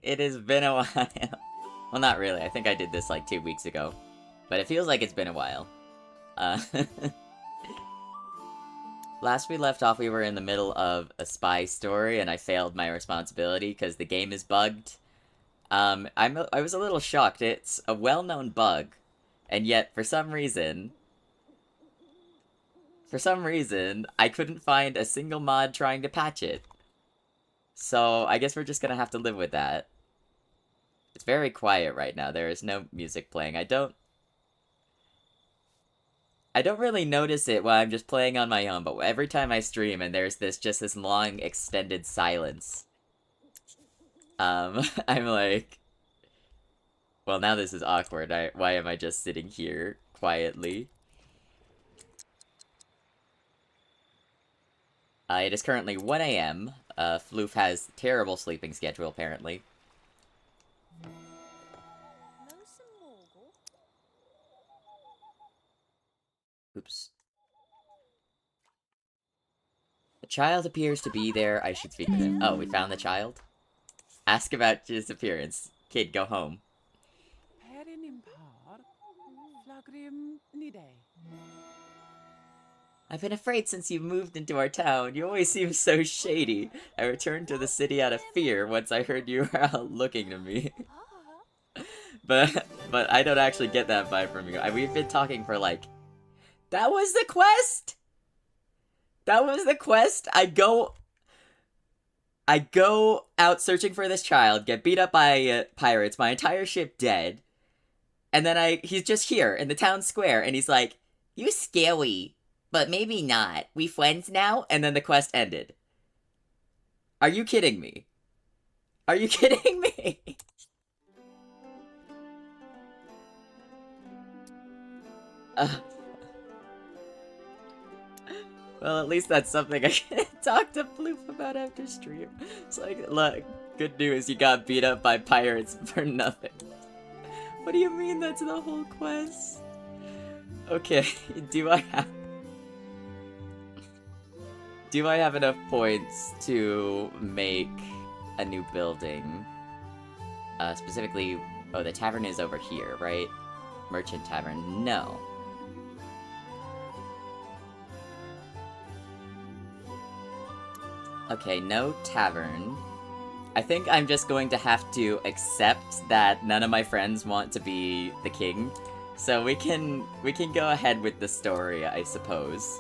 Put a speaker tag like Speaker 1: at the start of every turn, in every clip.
Speaker 1: It has been a while. Well, not really. I think I did this like 2 weeks ago. But it feels like it's been a while. Uh, Last we left off, we were in the middle of a spy story, and I failed my responsibility because the game is bugged. I was a little shocked. It's a well-known bug, and yet for some reason, I couldn't find a single mod trying to patch it. So I guess we're just gonna have to live with that. It's very quiet right now. There is no music playing. I don't really notice it while I'm just playing on my own, but every time I stream and there's just this long extended silence, I'm like, well, now this is awkward. Why am I just sitting here quietly? It is currently 1 a.m. Floof has terrible sleeping schedule, apparently. Oops. The child appears to be there. I should speak with him. Oh, we found the child? Ask about his appearance. Kid, go home. I've been afraid since you moved into our town. You always seem so shady. I returned to the city out of fear once I heard you were out looking to me. But I don't actually get that vibe from you. We've been talking for like... That was the quest? That was the quest? I go out searching for this child, get beat up by pirates, my entire ship dead, and then he's just here in the town square, and he's like, "You scary, but maybe not. We friends now?" And then the quest ended. Are you kidding me? Are you kidding me? Well, at least that's something I can talk to Floof about after stream. It's like, look, good news, you got beat up by pirates for nothing. What do you mean that's the whole quest? Okay, do I have enough points to make a new building? Specifically, oh, the tavern is over here, right? Merchant Tavern, no. Okay, no tavern. I think I'm just going to have to accept that none of my friends want to be the king. So we can go ahead with the story, I suppose.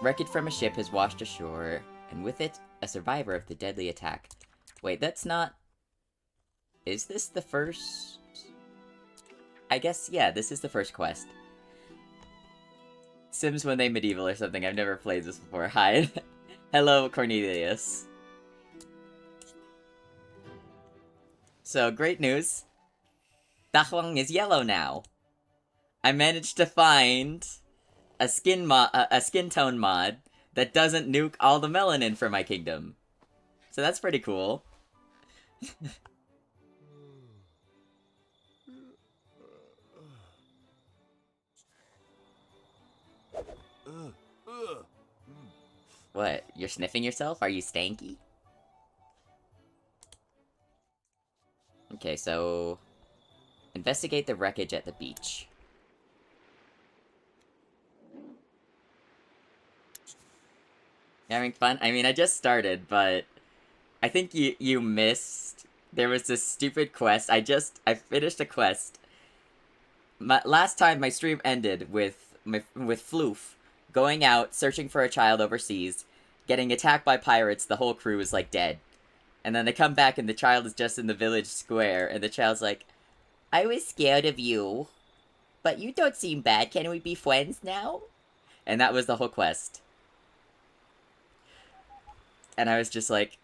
Speaker 1: Wreckage from a ship has washed ashore, and with it, a survivor of the deadly attack. Wait, that's not... Is this the first... I guess, yeah, this is the first quest. Sims when they medieval or something. I've never played this before. Hi. Hello, Cornelius. So, great news. Dahwang is yellow now. I managed to find a skin tone mod that doesn't nuke all the melanin for my kingdom. So that's pretty cool. What? You're sniffing yourself? Are you stanky? Okay, so... Investigate the wreckage at the beach. Having fun? I mean, I just started, but... I think you missed... There was this stupid quest. I finished a quest. Last time my stream ended with Floof going out, searching for a child overseas, getting attacked by pirates, the whole crew is like dead. And then they come back and the child is just in the village square, and the child's like, "I was scared of you, but you don't seem bad. Can we be friends now?" And that was the whole quest. And I was just like,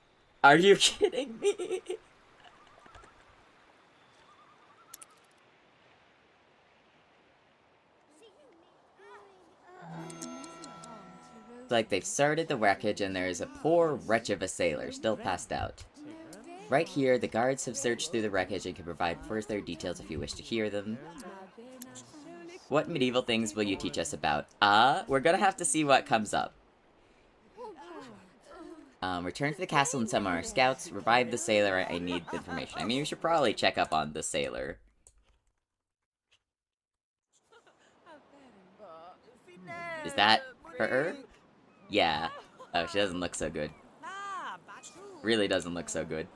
Speaker 1: are you kidding me? It's like they've started the wreckage and there is a poor wretch of a sailor still passed out. Right here, the guards have searched through the wreckage and can provide further details if you wish to hear them. What medieval things will you teach us about? We're gonna have to see what comes up. Return to the castle and summon our scouts. Revive the sailor. I need information. I mean, we should probably check up on the sailor. Is that her? Yeah. Oh, she doesn't look so good. Really doesn't look so good.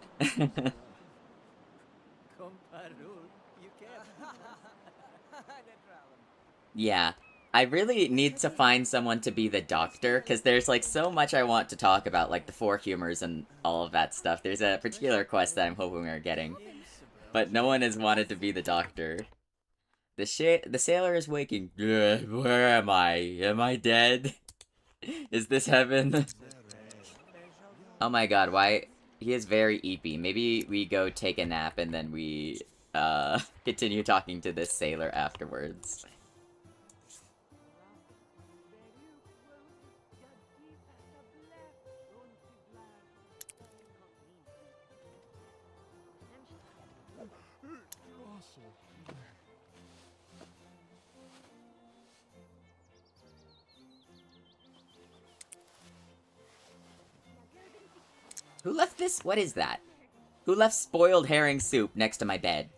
Speaker 1: Yeah. I really need to find someone to be the doctor, because there's, like, so much I want to talk about, like, the four humors and all of that stuff. There's a particular quest that I'm hoping we're getting. But no one has wanted to be the doctor. The sailor is waking. Where am I? Am I dead? Is this heaven? Oh my god, why? He is very eepy. Maybe we go take a nap and then we, continue talking to this sailor afterwards. Who left this? What is that? Who left spoiled herring soup next to my bed?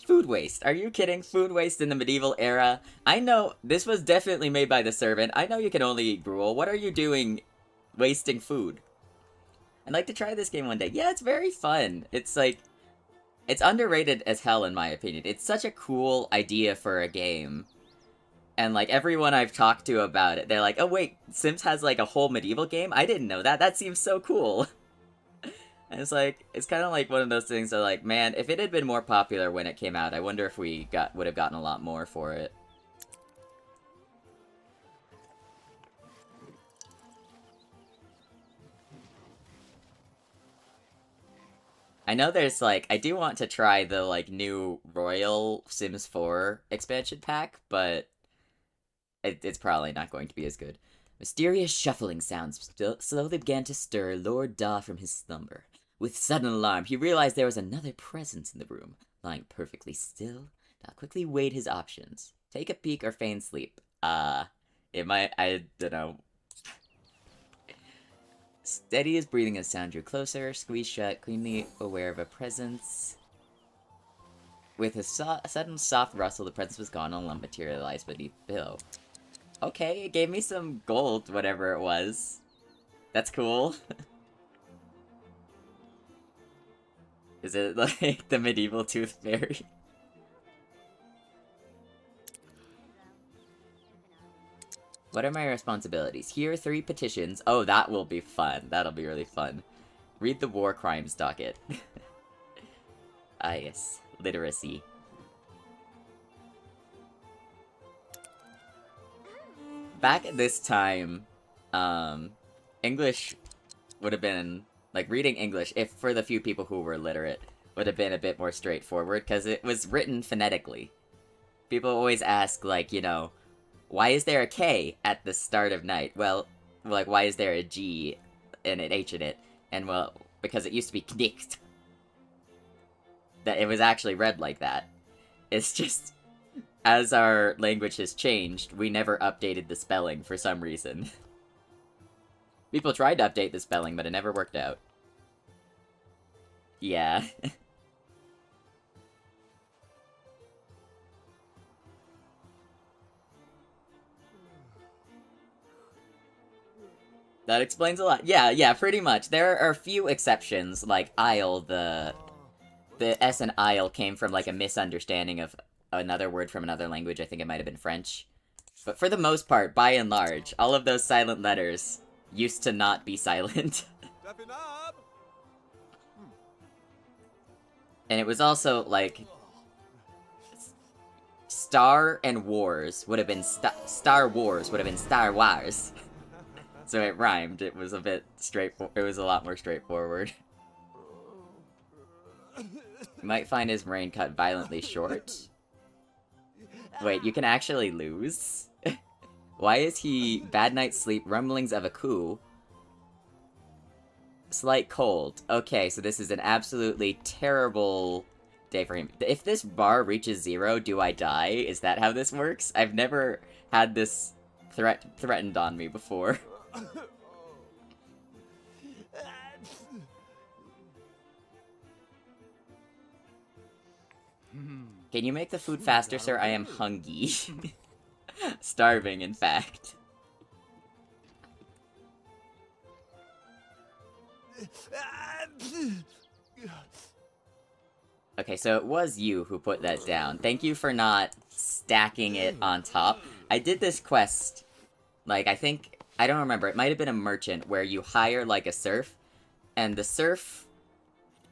Speaker 1: Food waste. Are you kidding? Food waste in the medieval era? I know, this was definitely made by the servant. I know you can only eat gruel. What are you doing wasting food? I'd like to try this game one day. Yeah, it's very fun. It's like, it's underrated as hell in my opinion. It's such a cool idea for a game. And, like, everyone I've talked to about it, they're like, oh wait, Sims has, like, a whole medieval game? I didn't know that. That seems so cool. And it's like, it's kind of like one of those things that, like, man, if it had been more popular when it came out, I wonder if we would have gotten a lot more for it. I know there's, like, I do want to try the, like, new Royal Sims 4 expansion pack, but it's probably not going to be as good. Mysterious shuffling sounds slowly began to stir Lord Da from his slumber. With sudden alarm, he realized there was another presence in the room. Lying perfectly still, Da quickly weighed his options. Take a peek or feign sleep. It might, I don't know. Steady as breathing as sound drew closer, squeezed shut, cleanly aware of a presence. With a sudden soft rustle, the presence was gone and a lump materialized beneath the pillow. Okay, it gave me some gold, whatever it was. That's cool. Is it like the medieval tooth fairy? What are my responsibilities? Here are 3 petitions. Oh, that will be fun. That'll be really fun. Read the war crimes docket. Ah, yes. Literacy. Back at this time, English would have been, like, reading English, if for the few people who were literate, would have been a bit more straightforward, because it was written phonetically. People always ask, like, you know, why is there a K at the start of night? Well, like, why is there a G and an H in it? And, well, because it used to be knicht. That it was actually read like that. It's just, as our language has changed, we never updated the spelling for some reason. People tried to update the spelling, but it never worked out. Yeah. That explains a lot. Yeah, pretty much. There are a few exceptions, like Isle, the S and Isle came from, like, a misunderstanding of another word from another language. I think it might have been French. But for the most part, by and large, all of those silent letters used to not be silent. And it was also, like, Star and Wars would have been Star Wars would have been Star Wars. So it rhymed. It was a bit it was a lot more straightforward. You might find his brain cut violently short. Wait, you can actually lose? Why is he bad night's sleep, rumblings of a coup? Slight cold. Okay, so this is an absolutely terrible day for him. If this bar reaches 0, do I die? Is that how this works? I've never had this threatened on me before. Can you make the food faster, sir? I am hungry. Starving, in fact. Okay, so it was you who put that down. Thank you for not stacking it on top. I did this quest, like, I don't remember, it might have been a merchant where you hire, like, a serf, and the serf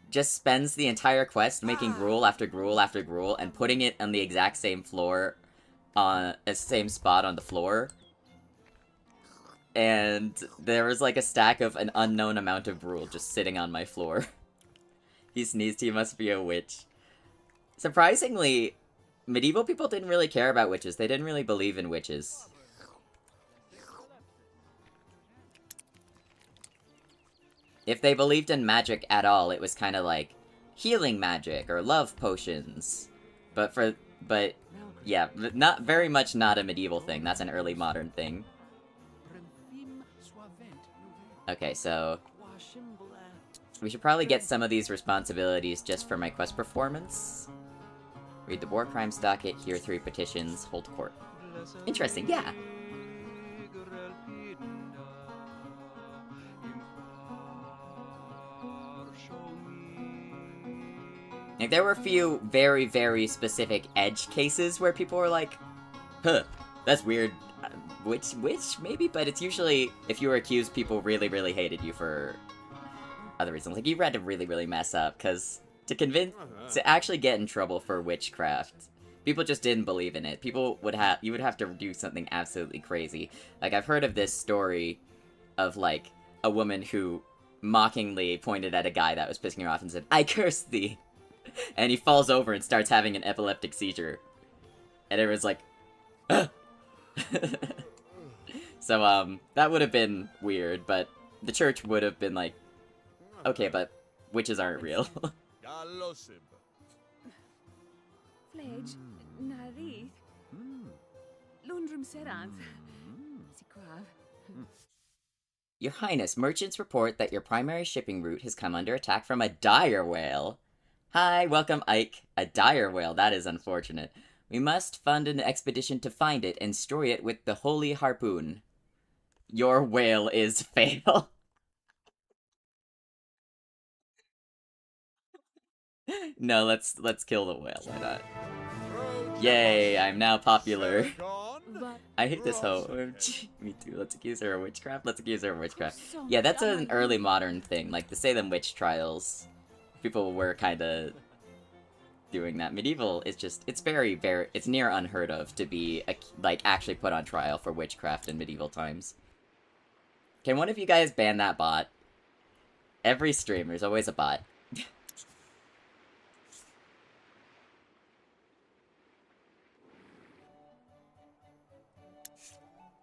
Speaker 1: just spends the entire quest making gruel after gruel after gruel and putting it on the exact same floor, on the same spot on the floor. And there was, like, a stack of an unknown amount of gruel just sitting on my floor. He sneezed, he must be a witch. Surprisingly, medieval people didn't really care about witches. They didn't really believe in witches. If they believed in magic at all, it was kind of like healing magic or love potions. But yeah, not very much not a medieval thing. That's an early modern thing. Okay, so we should probably get some of these responsibilities just for my quest performance. Read the war crimes docket, hear 3 petitions, hold court. Interesting, yeah! Like, there were a few very, very specific edge cases where people were like, huh, that's weird. Witch, maybe? But it's usually, if you were accused, people really, really hated you for other reasons. Like, you had to really, really mess up, because to actually get in trouble for witchcraft, people just didn't believe in it. You would have to do something absolutely crazy. Like, I've heard of this story of, like, a woman who mockingly pointed at a guy that was pissing her off and said, "I curse thee!" And he falls over and starts having an epileptic seizure. And everyone's like, ugh! So, that would have been weird, but the church would have been like, okay, but witches aren't real.
Speaker 2: Fledge, Narith, Lundrum Serant, Siquav.
Speaker 1: Your Highness, merchants report that your primary shipping route has come under attack from a dire whale. Hi, welcome, Ike. A dire whale, that is unfortunate. We must fund an expedition to find it and destroy it with the holy harpoon. Your whale is fail. No, let's kill the whale, why not? Yay, I'm now popular. I hate this hoe. Me too, let's accuse her of witchcraft, Yeah, that's an early modern thing, like the Salem witch trials. People were kinda doing that. Medieval is just, it's very, very, it's near unheard of to be, like, actually put on trial for witchcraft in medieval times. Can one of you guys ban that bot? Every stream, there's always a bot.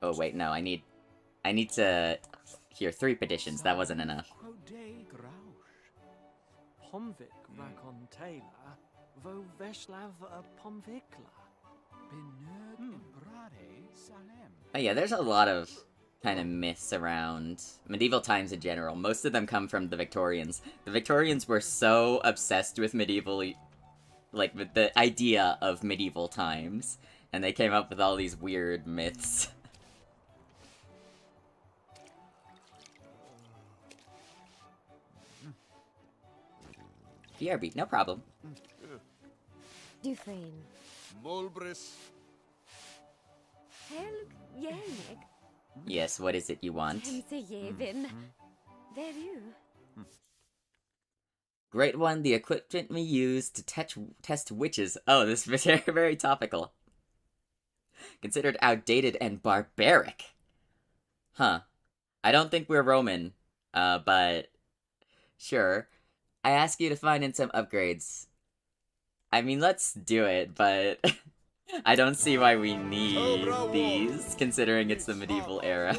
Speaker 1: Oh wait, no, I need to hear 3 petitions, that wasn't enough. Oh yeah, there's a lot of kind of myths around medieval times in general. Most of them come from the Victorians. The Victorians were so obsessed with medieval, like, with the idea of medieval times, and they came up with all these weird myths. BRB, no problem.
Speaker 2: Dufresne.
Speaker 3: Mulbris.
Speaker 2: Helg Jelnek.
Speaker 1: Yes, what is it you want?
Speaker 2: Hemsejevin. There you.
Speaker 1: Great one, the equipment we use to test witches. Oh, this is very, very topical. Considered outdated and barbaric. Huh. I don't think we're Roman, but sure. I ask you to find in some upgrades. I mean, let's do it, but I don't see why we need these, considering it's the medieval era.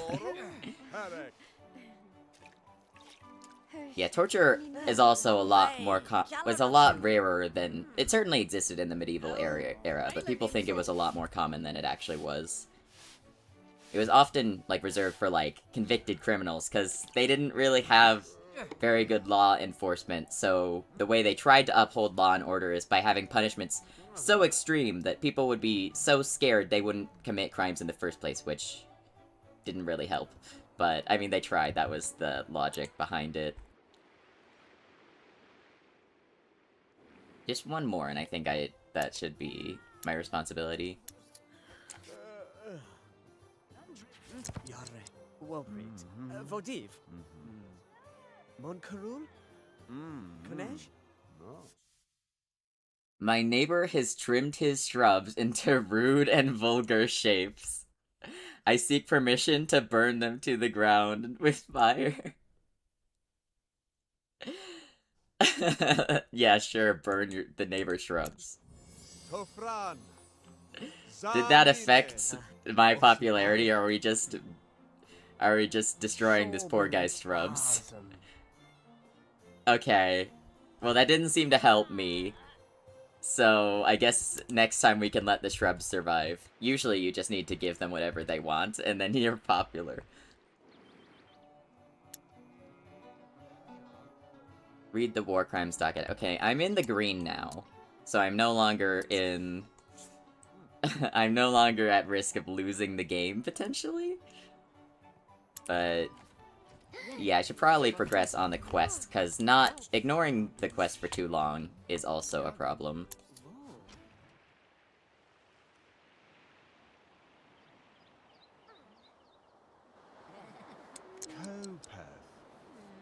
Speaker 1: Yeah, torture is also a lot more was a lot rarer than it certainly existed in the medieval era, but people think it was a lot more common than it actually was. It was often like reserved for like convicted criminals because they didn't really have very good law enforcement, so the way they tried to uphold law and order is by having punishments so extreme that people would be so scared they wouldn't commit crimes in the first place, which didn't really help. But, I mean, they tried. That was the logic behind it. Just one more, and I think that should be my responsibility.
Speaker 4: Vodiv. Mon Karul? Konej?
Speaker 1: My neighbor has trimmed his shrubs into rude and vulgar shapes. I seek permission to burn them to the ground with fire. Yeah, sure, burn the neighbor's shrubs.
Speaker 3: Tofran.
Speaker 1: Did that affect my popularity, or are we just destroying this poor guy's shrubs? Okay. Well, that didn't seem to help me. So, I guess next time we can let the shrubs survive. Usually you just need to give them whatever they want, and then you're popular. Read the war crimes docket. Okay, I'm in the green now. So I'm no longer in... I'm no longer at risk of losing the game, potentially? But... yeah, I should probably progress on the quest, because not ignoring the quest for too long is also a problem.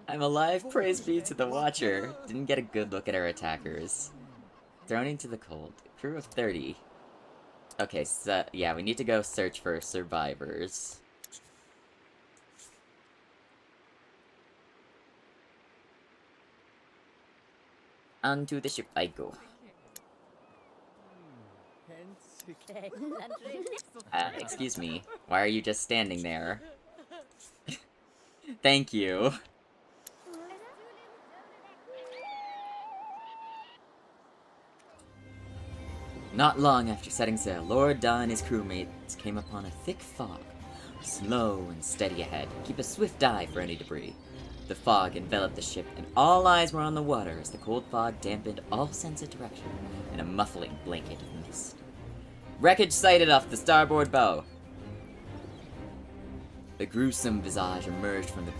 Speaker 1: I'm alive, praise be to the Watcher. Didn't get a good look at our attackers. Thrown into the cold. Crew of 30. Okay, so, yeah, we need to go search for survivors. Onto the ship I go. Excuse me. Why are you just standing there? Thank you. Not long after setting sail, Lord Don and his crewmates came upon a thick fog. Slow and steady ahead. Keep a swift eye for any debris. The fog enveloped the ship, and all eyes were on the water as the cold fog dampened all sense of direction in a muffling blanket of mist. Wreckage sighted off the starboard bow. The gruesome visage emerged from the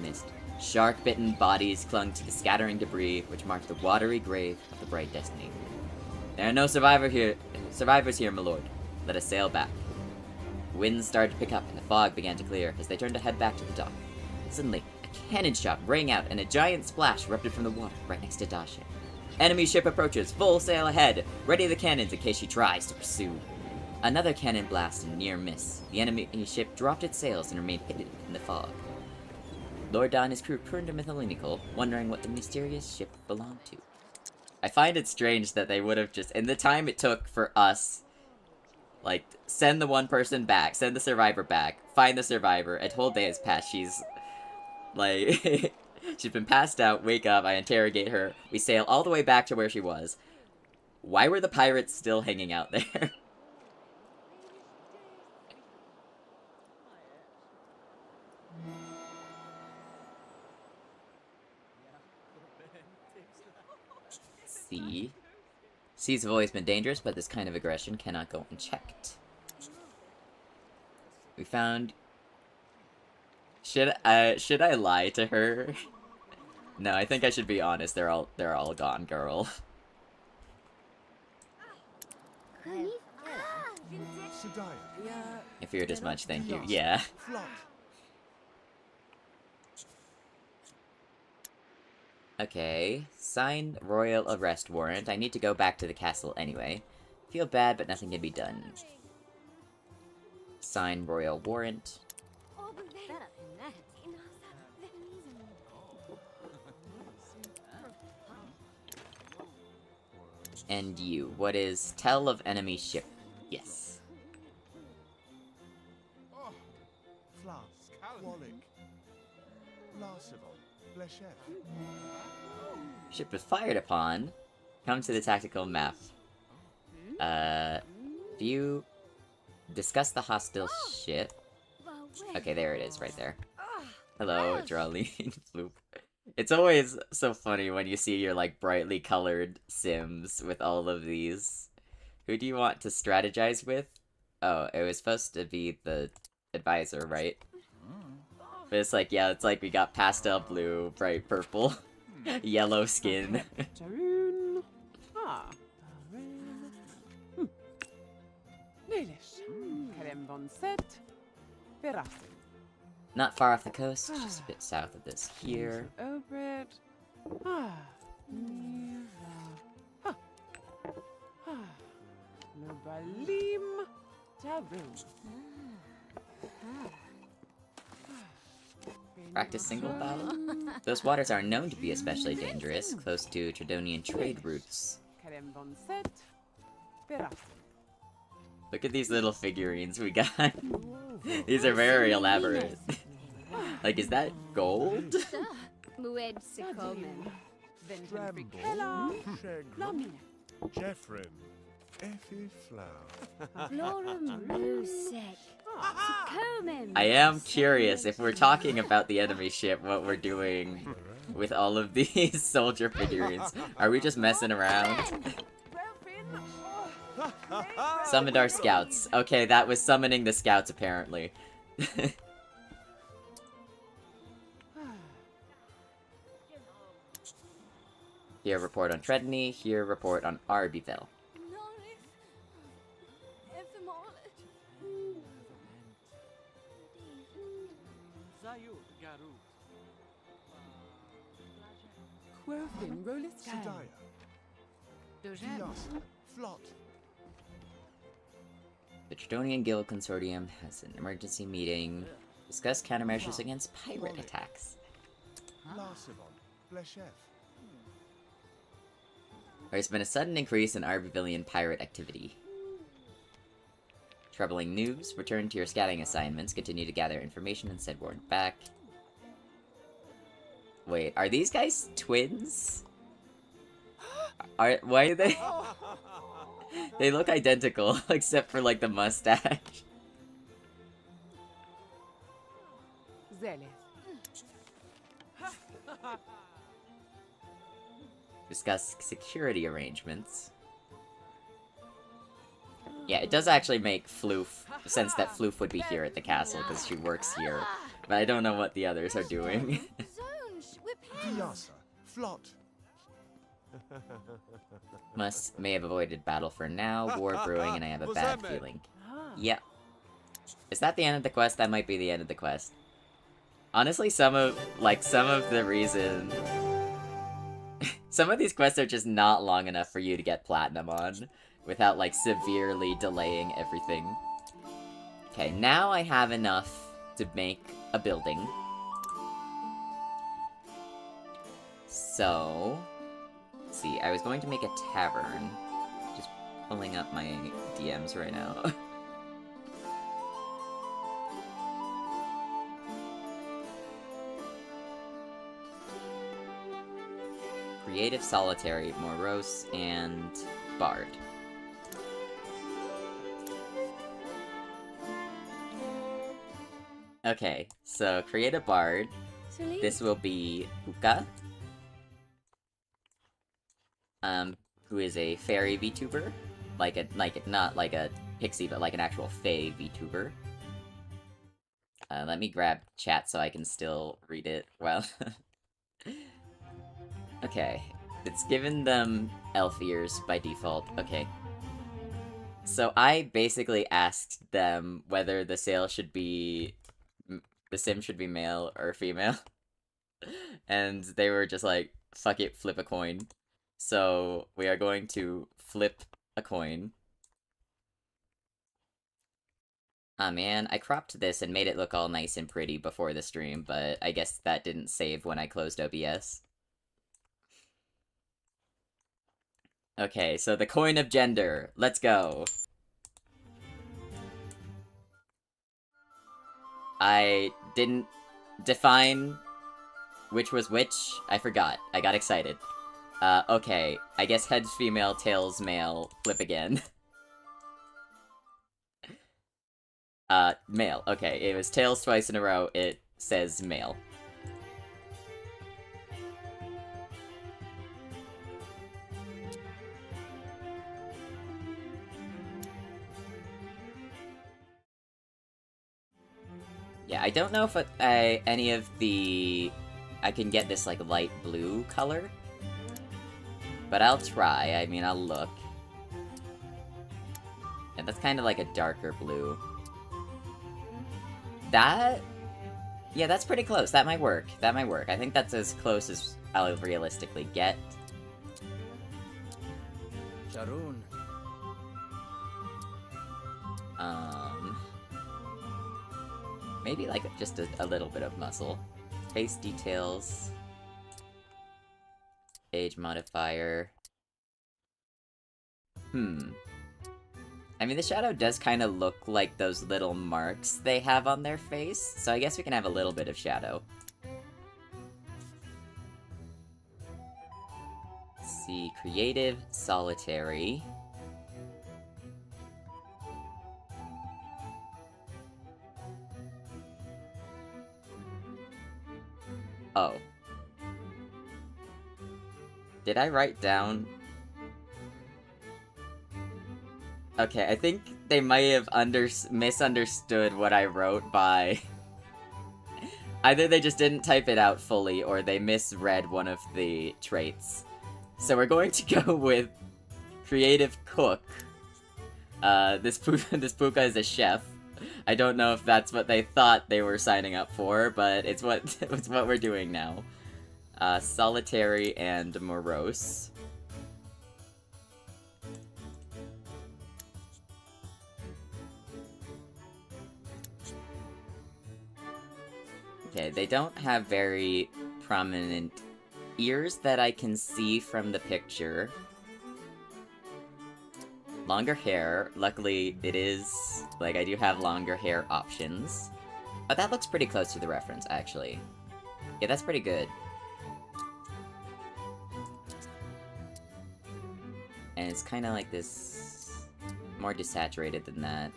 Speaker 1: mist. Shark-bitten bodies clung to the scattering debris, which marked the watery grave of the bright Destiny. There are no survivors here, my lord. Let us sail back. The wind started to pick up, and the fog began to clear as they turned to head back to the dock. Suddenly, a cannon shot rang out, and a giant splash erupted from the water right next to Dash. Enemy ship approaches, full sail ahead. Ready the cannons in case she tries to pursue. Another cannon blast and near miss. The enemy ship dropped its sails and remained hidden in the fog. Lord Don and his crew turned to Mythological, wondering what the mysterious ship belonged to. I find it strange that they would have just, in the time it took for us, like, send the one person back, send the survivor back, find the survivor, a whole day has passed, she's, like, she's been passed out, wake up, I interrogate her, we sail all the way back to where she was. Why were the pirates still hanging out there? Seas have always been dangerous, but this kind of aggression cannot go unchecked. We found... Should I lie to her? No, I think I should be honest. They're all gone, girl. I feared as much, thank you. Yeah. Okay, signed royal arrest warrant. I need to go back to the castle anyway. Feel bad, but nothing can be done. Sign royal warrant. And you, what is tell of enemy ship? Yes. Ship was fired upon. Come to the tactical map. View. Discuss the hostile ship. Okay, there it is, right there. Hello, Dralineee. Floop. It's always so funny when you see your, like, brightly colored Sims with all of these. Who do you want to strategize with? Oh, it was supposed to be the advisor, right? But it's like, yeah, it's like we got pastel blue, bright purple, yellow skin.
Speaker 5: Peteran. Ah. Nelish. Kerem von Set. Verasin.
Speaker 1: Not far off the coast, just a bit south of this here.
Speaker 5: Obred. Ah. Nira. Ha. Ah. Nobalim. Taru.
Speaker 1: Practice single battle? Those waters are known to be especially dangerous, close to Tredonian trade routes.
Speaker 5: Kerem von Set. Verasin.
Speaker 1: Look at these little figurines we got. These are very elaborate. Like, is that gold?
Speaker 2: Mued Jacoban.
Speaker 5: Vengeance Kella. Lamina.
Speaker 3: Jeffrin. Effie Flower.
Speaker 2: Florum Lusek. Jacoban.
Speaker 1: I am curious if we're talking about the enemy ship, what we're doing with all of these soldier figurines. Are we just messing around? Summoned our scouts. Okay, that was summoning the scouts, apparently. Here, report on Dralineee. Here, report on Arbiville.
Speaker 5: Querfin Rolis
Speaker 3: Sedaya. Diasa. Flot.
Speaker 1: The Tredonian Guild Consortium has an emergency meeting. Discuss countermeasures against pirate attacks.
Speaker 3: Larsivon. Bleshef.
Speaker 1: There's been a sudden increase in Arbivillian pirate activity. Troubling news. Return to your scouting assignments. Continue to gather information and send word back. Wait, are these guys twins? Why are they? They look identical, except for, like, the mustache.
Speaker 5: Zealous.
Speaker 1: Discuss security arrangements. Yeah, it does actually make Floof sense that Floof would be here at the castle, because she works here. But I don't know what the others are doing.
Speaker 3: Diasa. Flot.
Speaker 1: May have avoided battle for now. War brewing, and I have a bad feeling. Yep. Is that the end of the quest? That might be the end of the quest. Honestly, some of the reason... some of these quests are just not long enough for you to get platinum on, without, like, severely delaying everything. Okay, now I have enough to make a building. So... let's see, I was going to make a tavern. Just pulling up my DMs right now. Creative, Solitary, Morose, and Bard. Okay, so create a Bard. This will be Pooka. Who is a fairy VTuber. Not like a pixie, but like an actual fae VTuber. Let me grab chat so I can still read it well. Okay. It's given them elf ears by default. Okay. So I basically asked them whether the sim should be male or female. And they were just like, fuck it, flip a coin. So we are going to flip a coin. Ah man, I cropped this and made it look all nice and pretty before the stream, but I guess that didn't save when I closed OBS. Okay, so the coin of gender. Let's go. I didn't define which was which. I forgot. I got excited. Okay. I guess heads female, tails male. Flip again. Male. Okay, it was tails twice in a row. It says male. Yeah, I don't know if any of the... I can get this, like, light blue color. But I'll try. I mean, I'll look. Yeah, that's kind of like a darker blue. That... Yeah, that's pretty close. That might work. That might work. I think that's as close as I'll realistically get.
Speaker 4: Sharoon.
Speaker 1: Maybe like just a little bit of muscle. Face details. Age modifier. I mean, the shadow does kind of look like those little marks they have on their face, so I guess we can have a little bit of shadow. Let's see, creative, solitary. Oh. Did I write down... Okay, I think they might have misunderstood what I wrote by... Either they just didn't type it out fully, or they misread one of the traits. So we're going to go with creative cook. This Pooka is a chef. I don't know if that's what they thought they were signing up for, but it's what it's what we're doing now. Solitary and morose. Okay, they don't have very prominent ears that I can see from the picture. Longer hair. Luckily, it is... Like, I do have longer hair options. But that looks pretty close to the reference, actually. Yeah, that's pretty good. And it's kind of like this... More desaturated than that.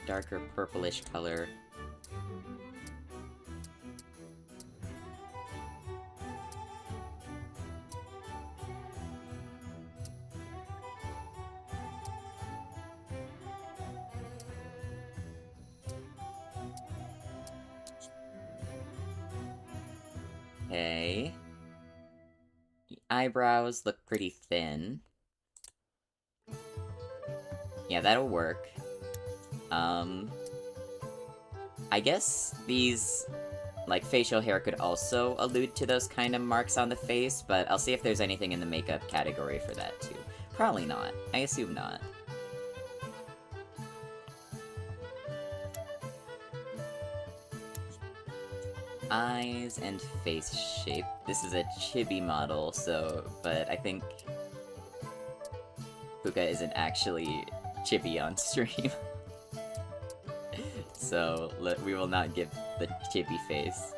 Speaker 1: Darker purplish color. Okay. The eyebrows look pretty thin. Yeah, that'll work. I guess these, like, facial hair could also allude to those kind of marks on the face, but I'll see if there's anything in the makeup category for that, too. Probably not. I assume not. Eyes and face shape. This is a chibi model, so... But I think... Pooka isn't actually chibi on stream. So, we will not give the chibi face.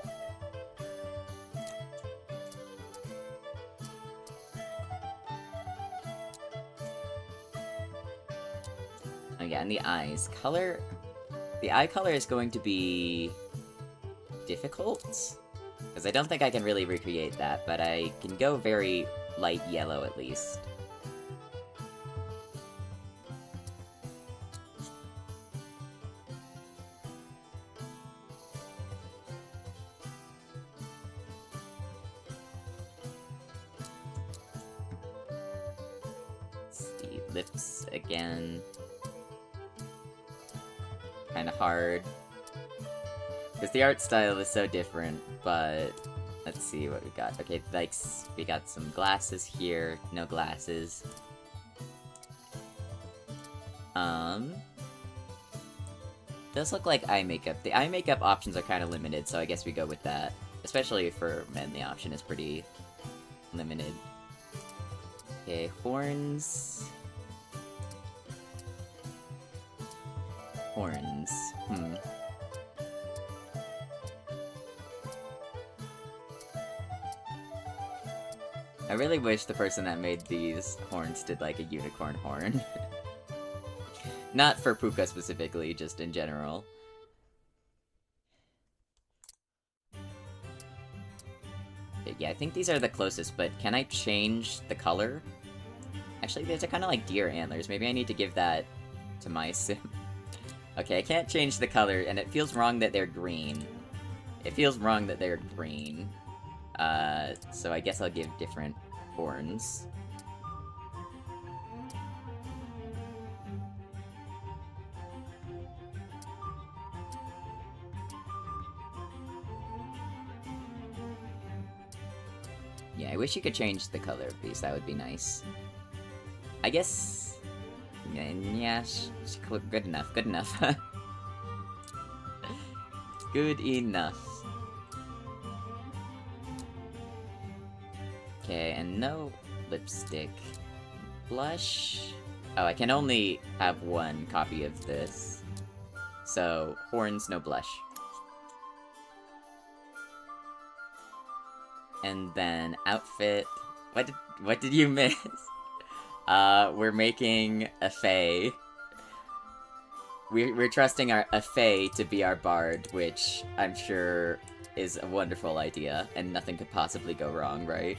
Speaker 1: Oh yeah, and the eyes. Color... The eye color is going to be... difficult? Because I don't think I can really recreate that, but I can go very light yellow at least. Let's see, lips again. Kinda hard. Because the art style is so different, but... Let's see what we got. Okay, like, we got some glasses here. No glasses. Does look like eye makeup. The eye makeup options are kind of limited, so I guess we go with that. Especially for men, the option is pretty limited. Okay, horns. Horns. I really wish the person that made these horns did, like, a unicorn horn. Not for Pooka specifically, just in general. Okay, yeah, I think these are the closest, but can I change the color? Actually, these are kind of like deer antlers. Maybe I need to give that to my sim. Okay, I can't change the color, and it feels wrong that they're green. It feels wrong that they're green. So I guess I'll give different horns. Yeah, I wish you could change the color of these, that would be nice. I guess... Yeah, good enough, good enough. Good enough. Okay, and no lipstick. Blush? Oh, I can only have one copy of this. So, horns, no blush. And then outfit. What did you miss? We're making a fae. We're trusting a fae to be our bard, which I'm sure is a wonderful idea, and nothing could possibly go wrong, right?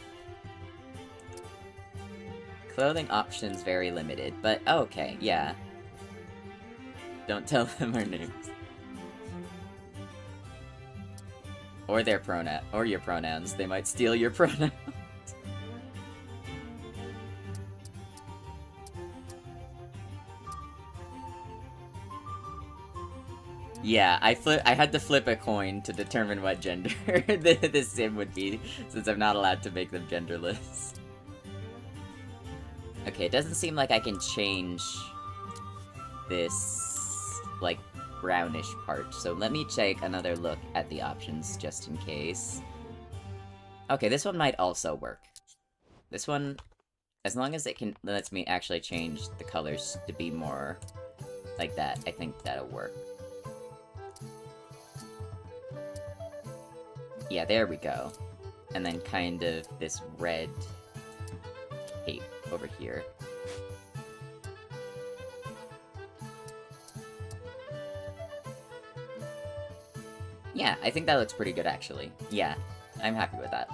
Speaker 1: Clothing options very limited, but oh, okay, yeah. Don't tell them our names. Or their or your pronouns. They might steal your pronouns. Yeah, I had to flip a coin to determine what gender the sim would be, since I'm not allowed to make them genderless. Okay, it doesn't seem like I can change this, like, brownish part, so let me take another look at the options just in case. Okay, this one might also work. This one, as long as it lets me actually change the colors to be more like that, I think that'll work. Yeah, there we go. And then kind of this red cape over here. Yeah, I think that looks pretty good, actually. Yeah, I'm happy with that.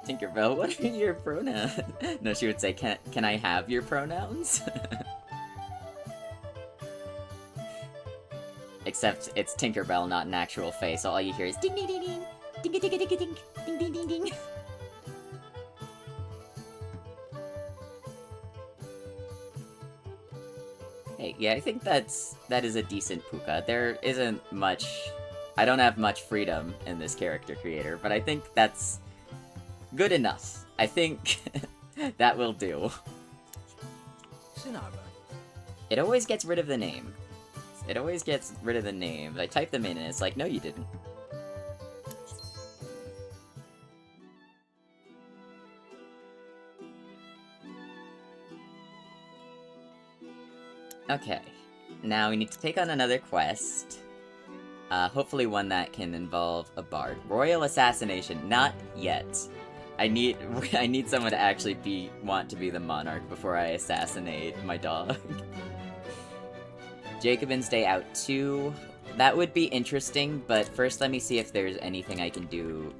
Speaker 1: Tinkerbell, what are your pronouns? No, she would say, can I have your pronouns? Except it's Tinkerbell, not an actual face, so all you hear is ding ding ding ding, ding ding ding ding ding ding ding ding ding. Hey, yeah, I think that is a decent Pooka. There isn't much... I don't have much freedom in this character creator, but I think that's good enough. I think that will do. It always gets rid of the name. It always gets rid of the names. I type them in and it's like, no you didn't. Okay, now we need to take on another quest. Hopefully one that can involve a bard. Royal assassination, not yet. I need someone to actually want to be the monarch before I assassinate my dog. Jacoban's Day out 2. That would be interesting, but first let me see if there's anything I can do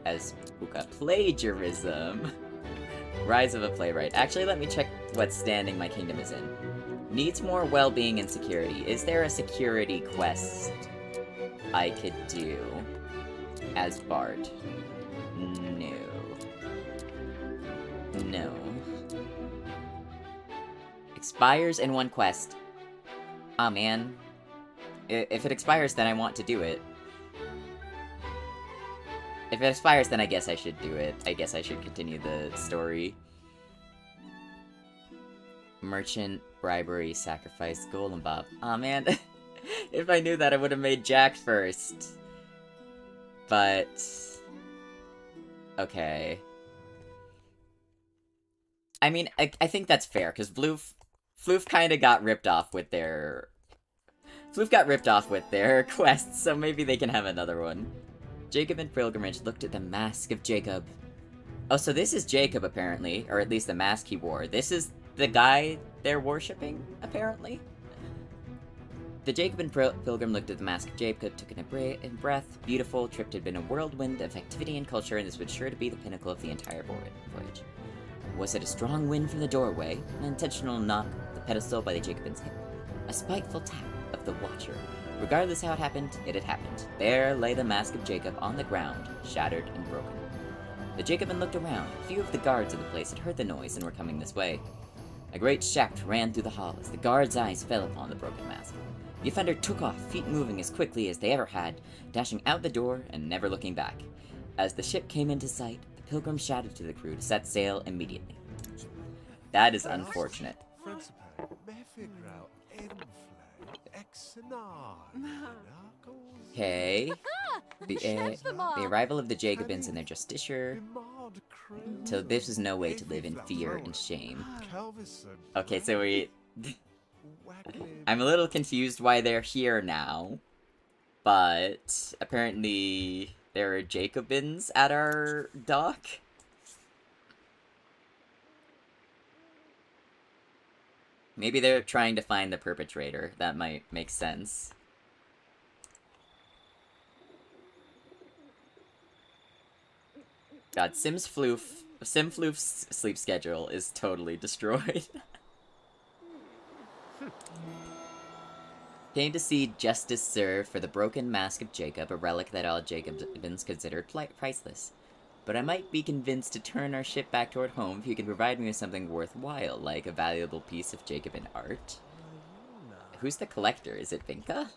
Speaker 1: as Pooka. Plagiarism! Rise of a Playwright. Actually, let me check what standing my kingdom is in. Needs more well-being and security. Is there a security quest I could do as bard? No. No. Expires in one quest. Aw, man. If it expires, then I want to do it. If it expires, then I guess I should do it. I guess I should continue the story. Merchant, bribery, sacrifice, Golden Bob. Aw, man. If I knew that, I would have made Jack first. But... okay. I mean, I think that's fair, because Floof kind of got ripped off with their... Floof got ripped off with their quests, so maybe they can have another one. Jacoban pilgrimage looked at the mask of Jacob. Oh, so this is Jacob, apparently. Or at least the mask he wore. This is the guy they're worshipping, apparently. The Jacoban pilgrim looked at the mask of Jacob, took in breath. Beautiful, trip had been a whirlwind of activity and culture, and this was sure to be the pinnacle of the entire voyage. Was it a strong wind from the doorway, an intentional knock of the pedestal by the Jacoban's hip, a spiteful tap of the Watcher? Regardless how it happened, it had happened. There lay the mask of Jacob on the ground, shattered and broken. The Jacoban looked around. Few of the guards of the place had heard the noise and were coming this way. A great shout ran through the hall as the guards' eyes fell upon the broken mask. The offender took off, feet moving as quickly as they ever had, dashing out the door and never looking back. As the ship came into sight, the pilgrim shouted to the crew to set sail immediately. That is unfortunate. Okay. The arrival of the Jacobins and their justiciar. So this is no way to live in fear and shame. Okay, so I'm a little confused why they're here now. But apparently there are Jacobins at our dock. Maybe they're trying to find the perpetrator. That might make sense. God, Simfloof's sleep schedule is totally destroyed. Came to see justice served for the broken mask of Jacob, a relic that all Jacobins considered priceless. But I might be convinced to turn our ship back toward home if you could provide me with something worthwhile, like a valuable piece of Jacobin art. Who's the collector? Is it Vinca?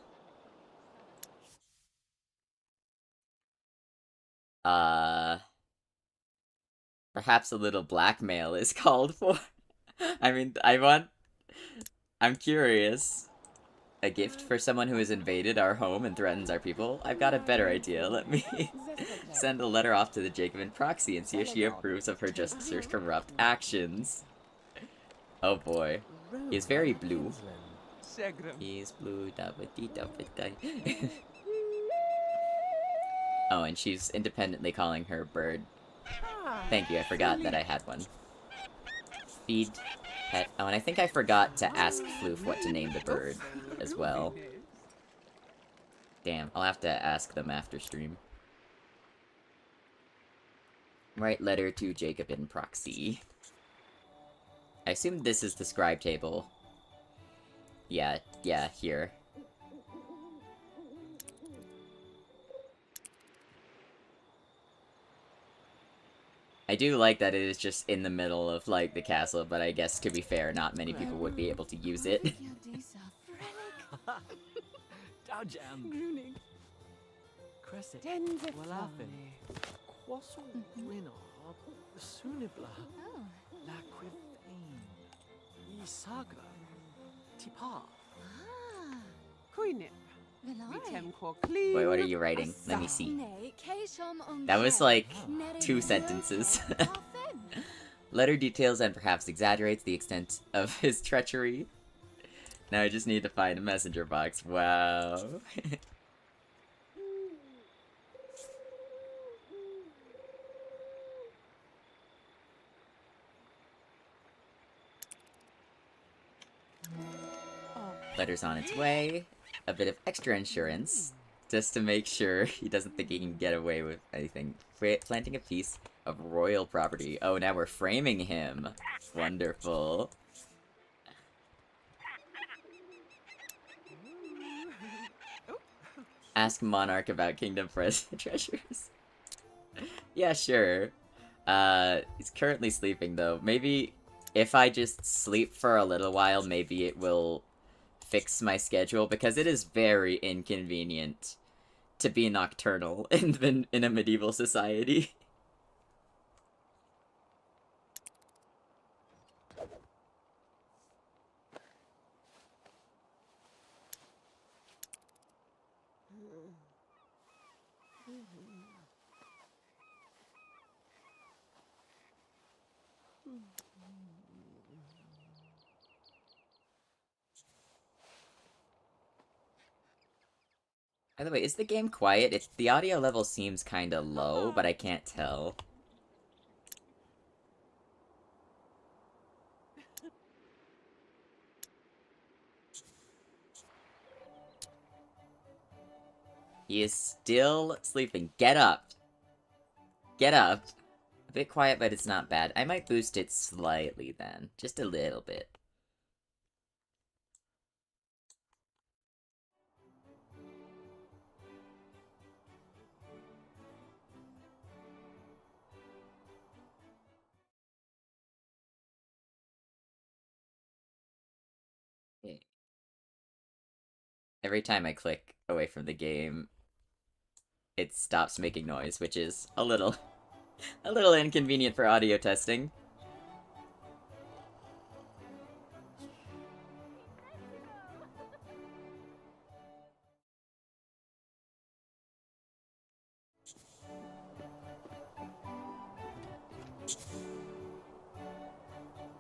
Speaker 1: Perhaps a little blackmail is called for. I mean, I'm curious. A gift for someone who has invaded our home and threatens our people? I've got a better idea. Let me send a letter off to the Jacobin proxy and see if she approves of her justicer's corrupt actions. Oh boy. He's very blue. He's blue. Oh, and she's independently calling her bird. Thank you, I forgot that I had one. Feed, pet. Oh, and I think I forgot to ask Floof what to name the bird as well. Damn, I'll have to ask them after stream. Write letter to Jacobin proxy. I assume this is the scribe table. Yeah, here. I do like that it is just in the middle of, like, the castle, but I guess, to be fair, not many people would be able to use it. Wait, what are you writing? Let me see. That was like 2 sentences. Letter details and perhaps exaggerates the extent of his treachery. Now I just need to find a messenger box. Wow. Letter's on its way. A bit of extra insurance, just to make sure he doesn't think he can get away with anything. Planting a piece of royal property. Oh, now we're framing him. Wonderful. Ask Monarch about Kingdom treasures. Yeah, sure. He's currently sleeping, though. Maybe if I just sleep for a little while, maybe it will fix my schedule, because it is very inconvenient to be nocturnal in a medieval society. By the way, is the game quiet? The audio level seems kinda low, but I can't tell. He is still sleeping. Get up! Get up! A bit quiet, but it's not bad. I might boost it slightly then. Just a little bit. Okay. Every time I click away from the game, it stops making noise, which is a little inconvenient for audio testing.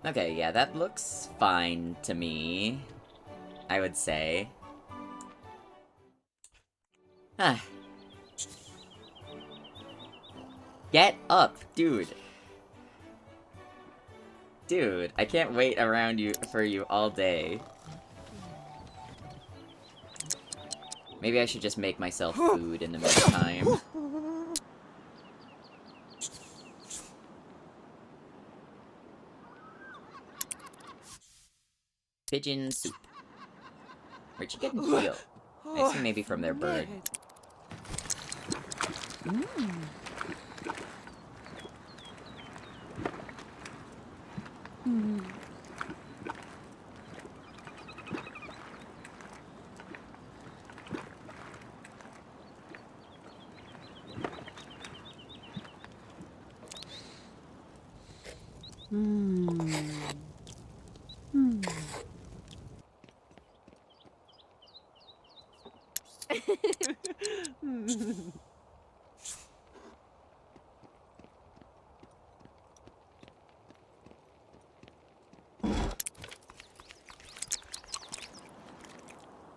Speaker 1: Okay, yeah, that looks fine to me, I would say. Ah. Get up, dude. Dude, I can't wait around you for you all day. Maybe I should just make myself food in the meantime. Pigeon soup. Where'd you get veal? I assume maybe from their bird.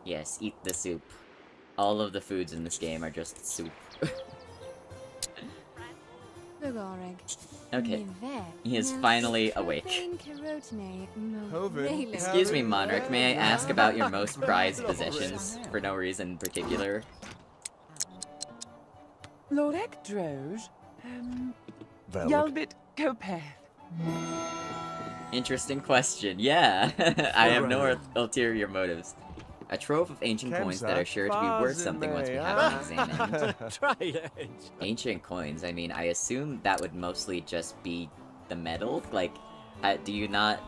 Speaker 1: Yes, eat the soup. All of the foods in this game are just soup. Okay, he is finally awake. Excuse me, Monarch, may I ask about your most prized possessions, for no reason in particular?
Speaker 5: Lorek Droge.
Speaker 3: Velg.
Speaker 5: Yalbit Kopeth.
Speaker 1: Interesting question, yeah. I have no ulterior motives. A trove of ancient coins that are sure to be worth something once we have them examined.
Speaker 4: Try it.
Speaker 1: Ancient coins, I mean, I assume that would mostly just be the metal? Like, do you not...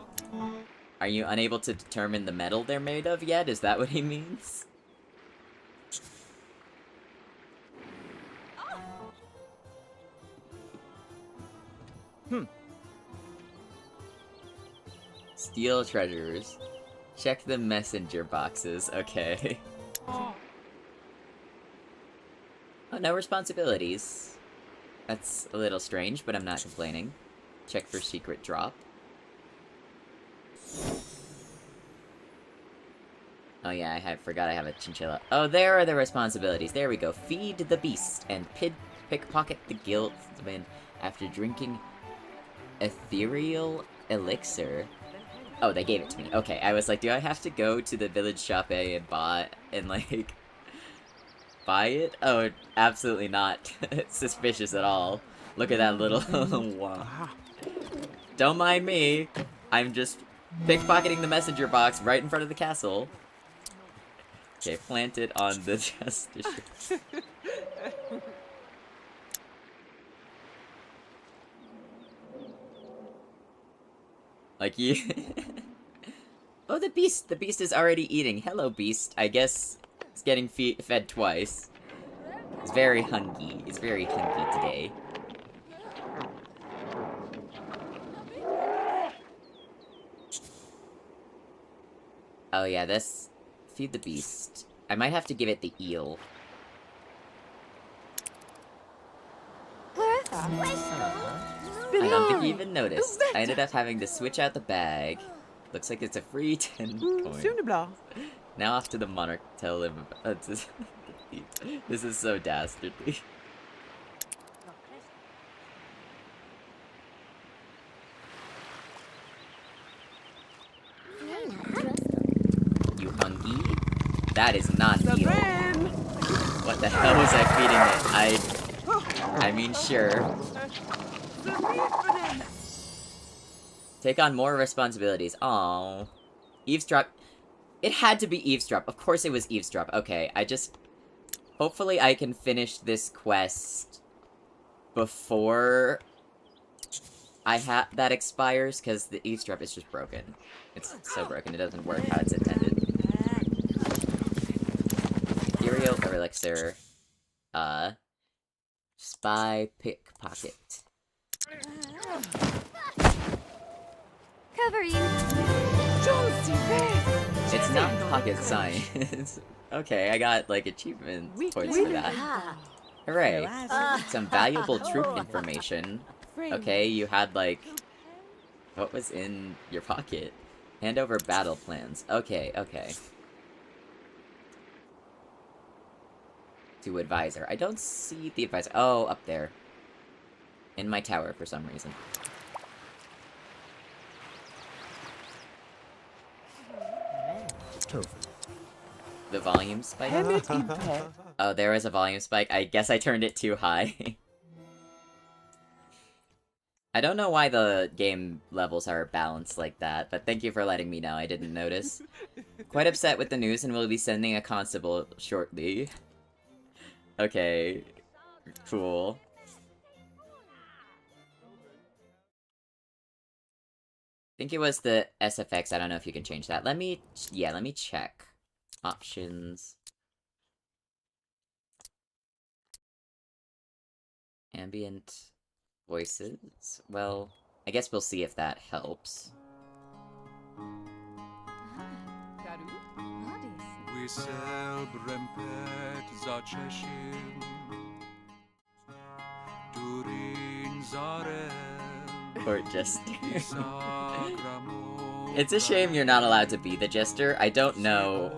Speaker 1: Are you unable to determine the metal they're made of yet? Is that what he means? Steal treasures. Check the messenger boxes, okay. Oh, no responsibilities. That's a little strange, but I'm not complaining. Check for secret drop. Oh yeah, forgot I have a chinchilla. Oh, there are the responsibilities. There we go. Feed the beast and pickpocket the guildsman after drinking ethereal elixir. Oh, they gave it to me. Okay, I was like, do I have to go to the village shop and buy it? Oh, absolutely not. Suspicious at all. Look at that little wah. Don't mind me. I'm just pickpocketing the messenger box right in front of the castle. Okay, plant it on the justice. Like you. Oh, the beast! The beast is already eating. Hello, beast. I guess it's getting fed twice. It's very hungry. It's very hungry today. Oh yeah, this... Feed the beast. I might have to give it the eel. I don't think you even noticed. I ended up having to switch out the bag. Looks like it's a free 10 coin. Now off to the monarch, tell him about this. This is so dastardly. You hungry? That is not eel. What the hell was I feeding it? I mean, sure. Take on more responsibilities. Aww. Eavesdrop. It had to be Eavesdrop. Of course it was Eavesdrop. Okay, hopefully I can finish this quest before that expires, because the Eavesdrop is just broken. It's so broken, it doesn't work how it's intended. Ethereal Elixir. Spy Pickpocket.
Speaker 2: Cover you.
Speaker 1: It's not pocket science. Okay, I got, like, achievement points for that. Hooray. Some valuable troop information. Okay, you had, like... What was in your pocket? Hand over battle plans. Okay, okay. To advisor. I don't see the advisor. Oh, up there. In my tower for some reason. The volume spike? Oh, there was a volume spike. I guess I turned it too high. I don't know why the game levels are balanced like that, but thank you for letting me know. I didn't notice. Quite upset with the news and will be sending a constable shortly. Okay. Cool. I think it was the SFX. I don't know if you can change that. Let me check. Options. Ambient voices. Well, I guess we'll see if that helps. Court Jester. It's a shame you're not allowed to be the Jester. I don't know.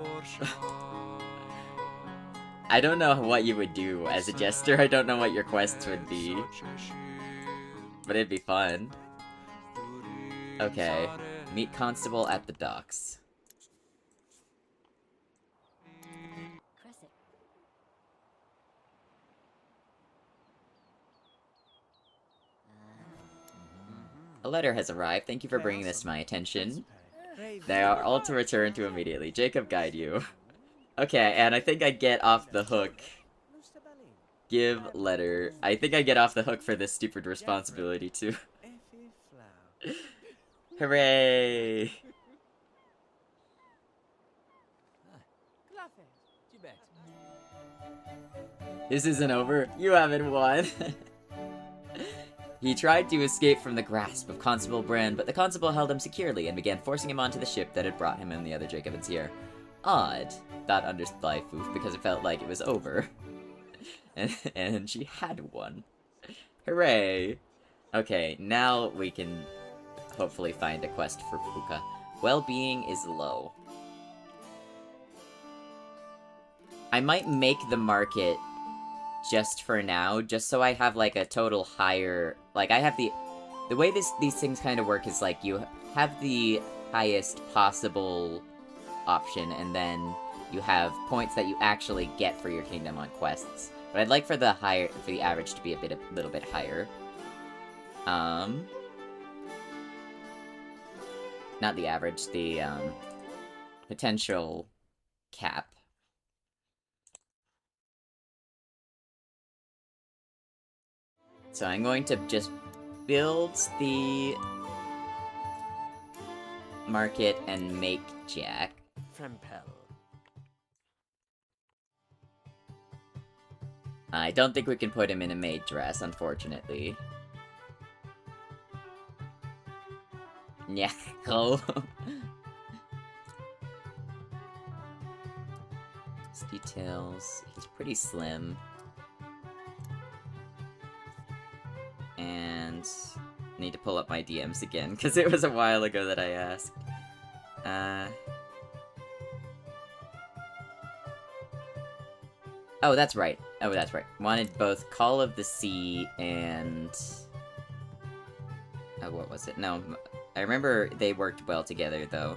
Speaker 1: I don't know what you would do as a Jester. I don't know what your quests would be. But it'd be fun. Okay. Meet Constable at the docks. A letter has arrived. Thank you for bringing this to my attention. They are all to return to immediately. Jacob guide you. Okay, and I think I get off the hook. Give letter. I think I get off the hook for this stupid responsibility too. Hooray! This isn't over. You haven't won. He tried to escape from the grasp of Constable Brand, but the constable held him securely and began forcing him onto the ship that had brought him and the other Jacobans here. Odd, thought Underfoof, because it felt like it was over. and she had one. Hooray! Okay, now we can hopefully find a quest for Pooka. Well-being is low. I might make the market just for now, just so I have, like, a total higher... Like, I have the way these things kind of work is, like, you have the highest possible option, and then you have points that you actually get for your kingdom on quests. But I'd like for the average to be a little bit higher. Not the average, the, potential cap. So I'm going to just build the market and make Jack. I don't think we can put him in a maid dress, unfortunately. Yeah, go. Details. He's pretty slim. And I need to pull up my DMs again, because it was a while ago that I asked. Oh, that's right. Oh, that's right. Wanted both Call of the Sea and... Oh, what was it? No, I remember they worked well together, though.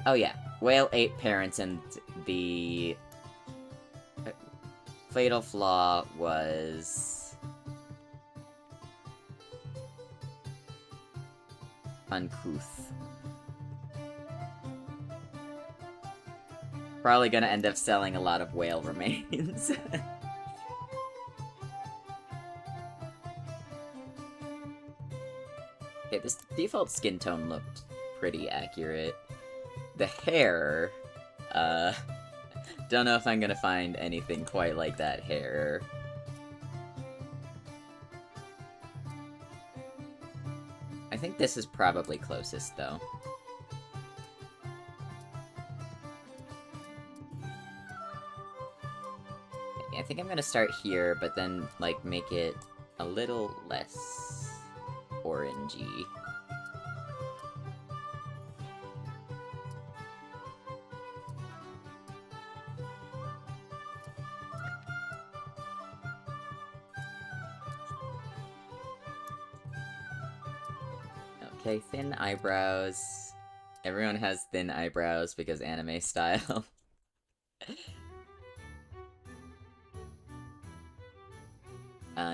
Speaker 1: Oh, yeah. Whale 8 parents and the... fatal flaw was uncouth. Probably gonna end up selling a lot of whale remains. Okay, this default skin tone looked pretty accurate. The hair, don't know if I'm gonna find anything quite like that hair. I think this is probably closest, though. I think I'm gonna start here, but then, like, make it a little less orangey. Okay, thin eyebrows. Everyone has thin eyebrows because anime style.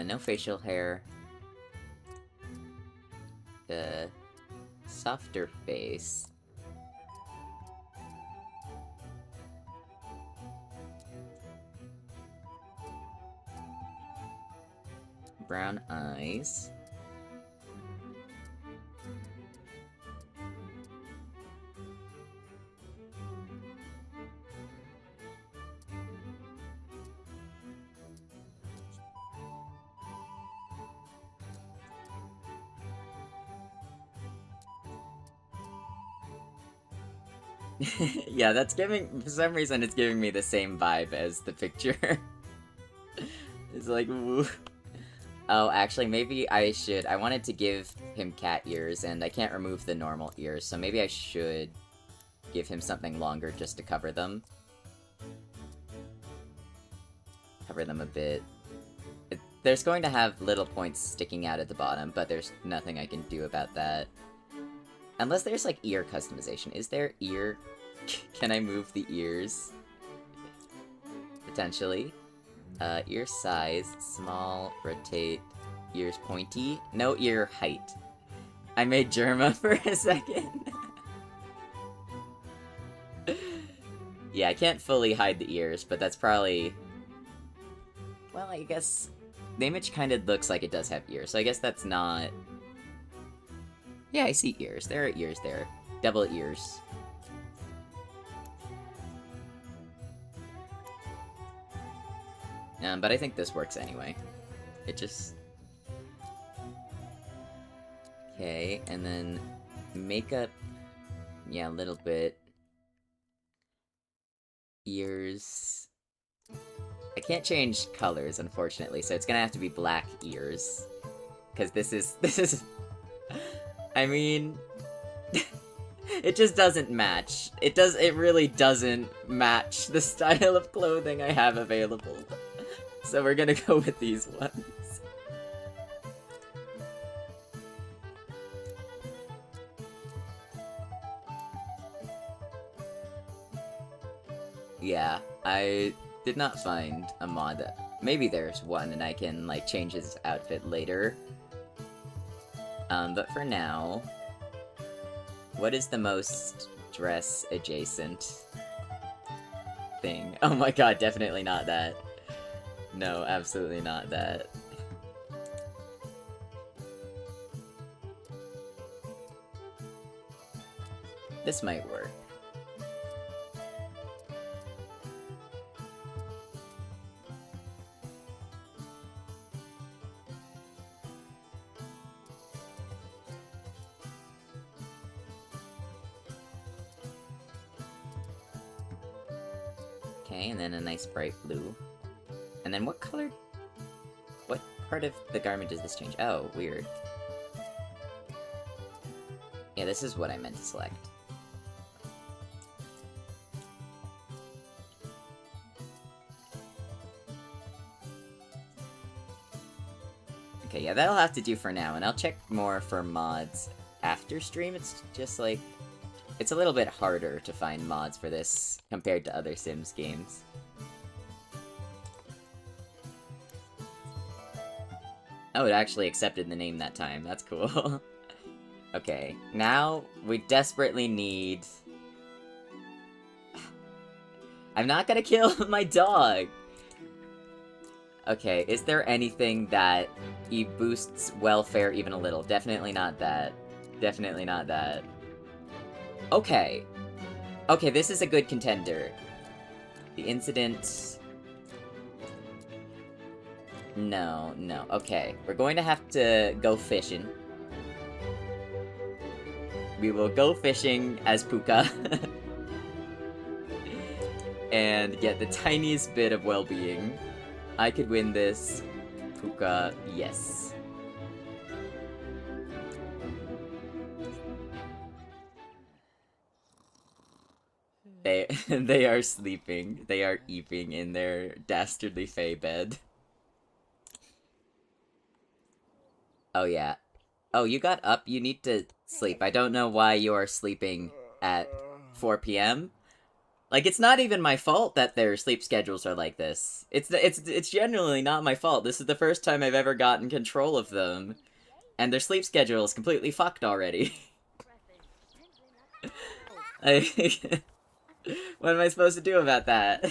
Speaker 1: No facial hair. The softer face. Brown eyes. Yeah, that's giving, for some reason it's giving me the same vibe as the picture. It's like, woo. Oh, actually, maybe I should, I wanted to give him cat ears, and I can't remove the normal ears, so maybe I should give him something longer just to cover them. Cover them a bit. There's going to have little points sticking out at the bottom, but there's nothing I can do about that. Unless there's, like, ear customization. Is there ear? Can I move the ears? Potentially. Ear size, small, rotate, ears pointy. No ear height. I made Germa for a second. Yeah, I can't fully hide the ears, but that's probably... Well, I guess... The image kind of looks like it does have ears, so I guess that's not... Yeah, I see ears. There are ears there. Double ears. But I think this works anyway. It just... Okay, and then makeup... Yeah, a little bit. Ears... I can't change colors, unfortunately, so it's gonna have to be black ears. Because this is... I mean... it just doesn't match. It really doesn't match the style of clothing I have available. So we're gonna go with these ones. Yeah, I did not find a mod. Maybe there's one and I can, like, change his outfit later. But for now... What is the most dress-adjacent thing? Oh my god, definitely not that. No, absolutely not that. This might work. Okay, and then a nice bright blue. And then what color... What part of the garment does this change? Oh, weird. Yeah, this is what I meant to select. Okay, yeah, that'll have to do for now, and I'll check more for mods after stream. It's just like... It's a little bit harder to find mods for this compared to other Sims games. Oh, it actually accepted the name that time. That's cool. Okay, now we desperately need... I'm not gonna kill my dog! Okay, is there anything that boosts welfare even a little? Definitely not that. Definitely not that. Okay. Okay, this is a good contender. The incident... No, no. Okay, we're going to have to go fishing. We will go fishing as Pooka. And get the tiniest bit of well-being. I could win this. Pooka, yes. They are sleeping. They are eeping in their dastardly fey bed. Oh yeah. Oh, you got up? You need to sleep. I don't know why you are sleeping at 4 p.m. Like, it's not even my fault that their sleep schedules are like this. It's genuinely not my fault. This is the first time I've ever gotten control of them. And their sleep schedule is completely fucked already. What am I supposed to do about that?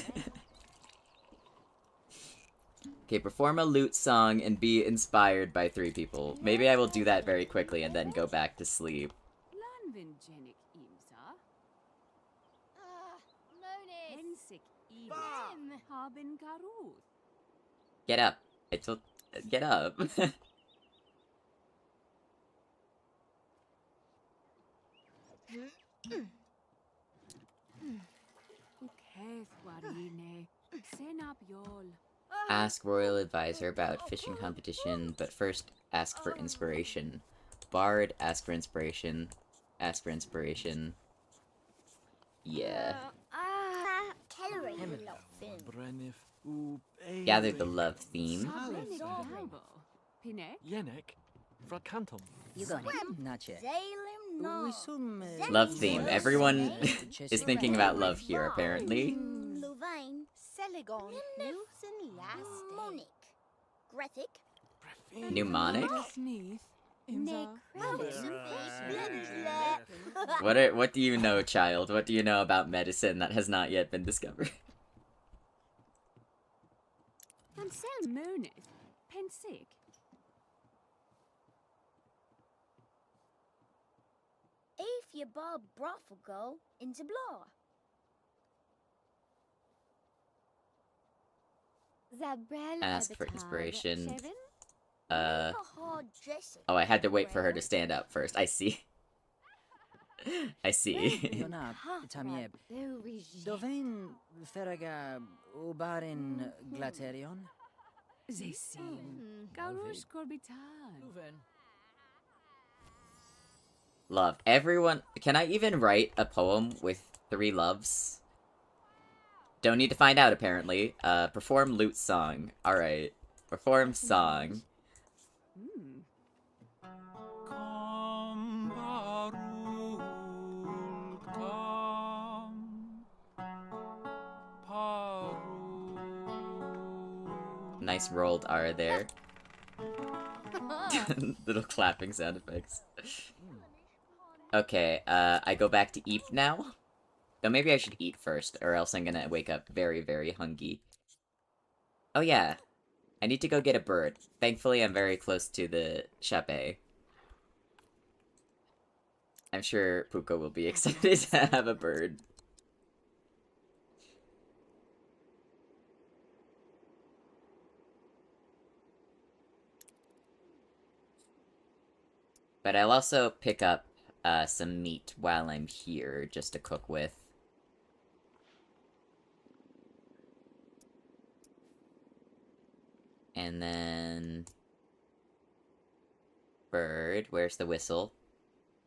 Speaker 1: Okay, perform a lute song and be inspired by 3 people. Maybe I will do that very quickly and then go back to sleep. Get up. I told... Get up. Ask royal advisor about fishing competition, but first ask for inspiration. Bard, ask for inspiration. Ask for inspiration. Yeah. Gather the love theme. Love theme. Everyone is thinking about love here, apparently. Mnemonic? What do you know, child? What do you know about medicine that has not yet been discovered? Ask for inspiration. Oh, I had to wait for her to stand up first. I see. I see. Love. Everyone... Can I even write a poem with 3 loves? Don't need to find out, apparently. Perform lute song. Alright. Perform song. Nice rolled R there. Little clapping sound effects. Okay, I go back to eat now? Though maybe I should eat first, or else I'm gonna wake up very, very hungry. Oh yeah, I need to go get a bird. Thankfully, I'm very close to the chape. I'm sure Pooka will be excited to have a bird. But I'll also pick up some meat while I'm here, just to cook with. And then... Bird, where's the whistle?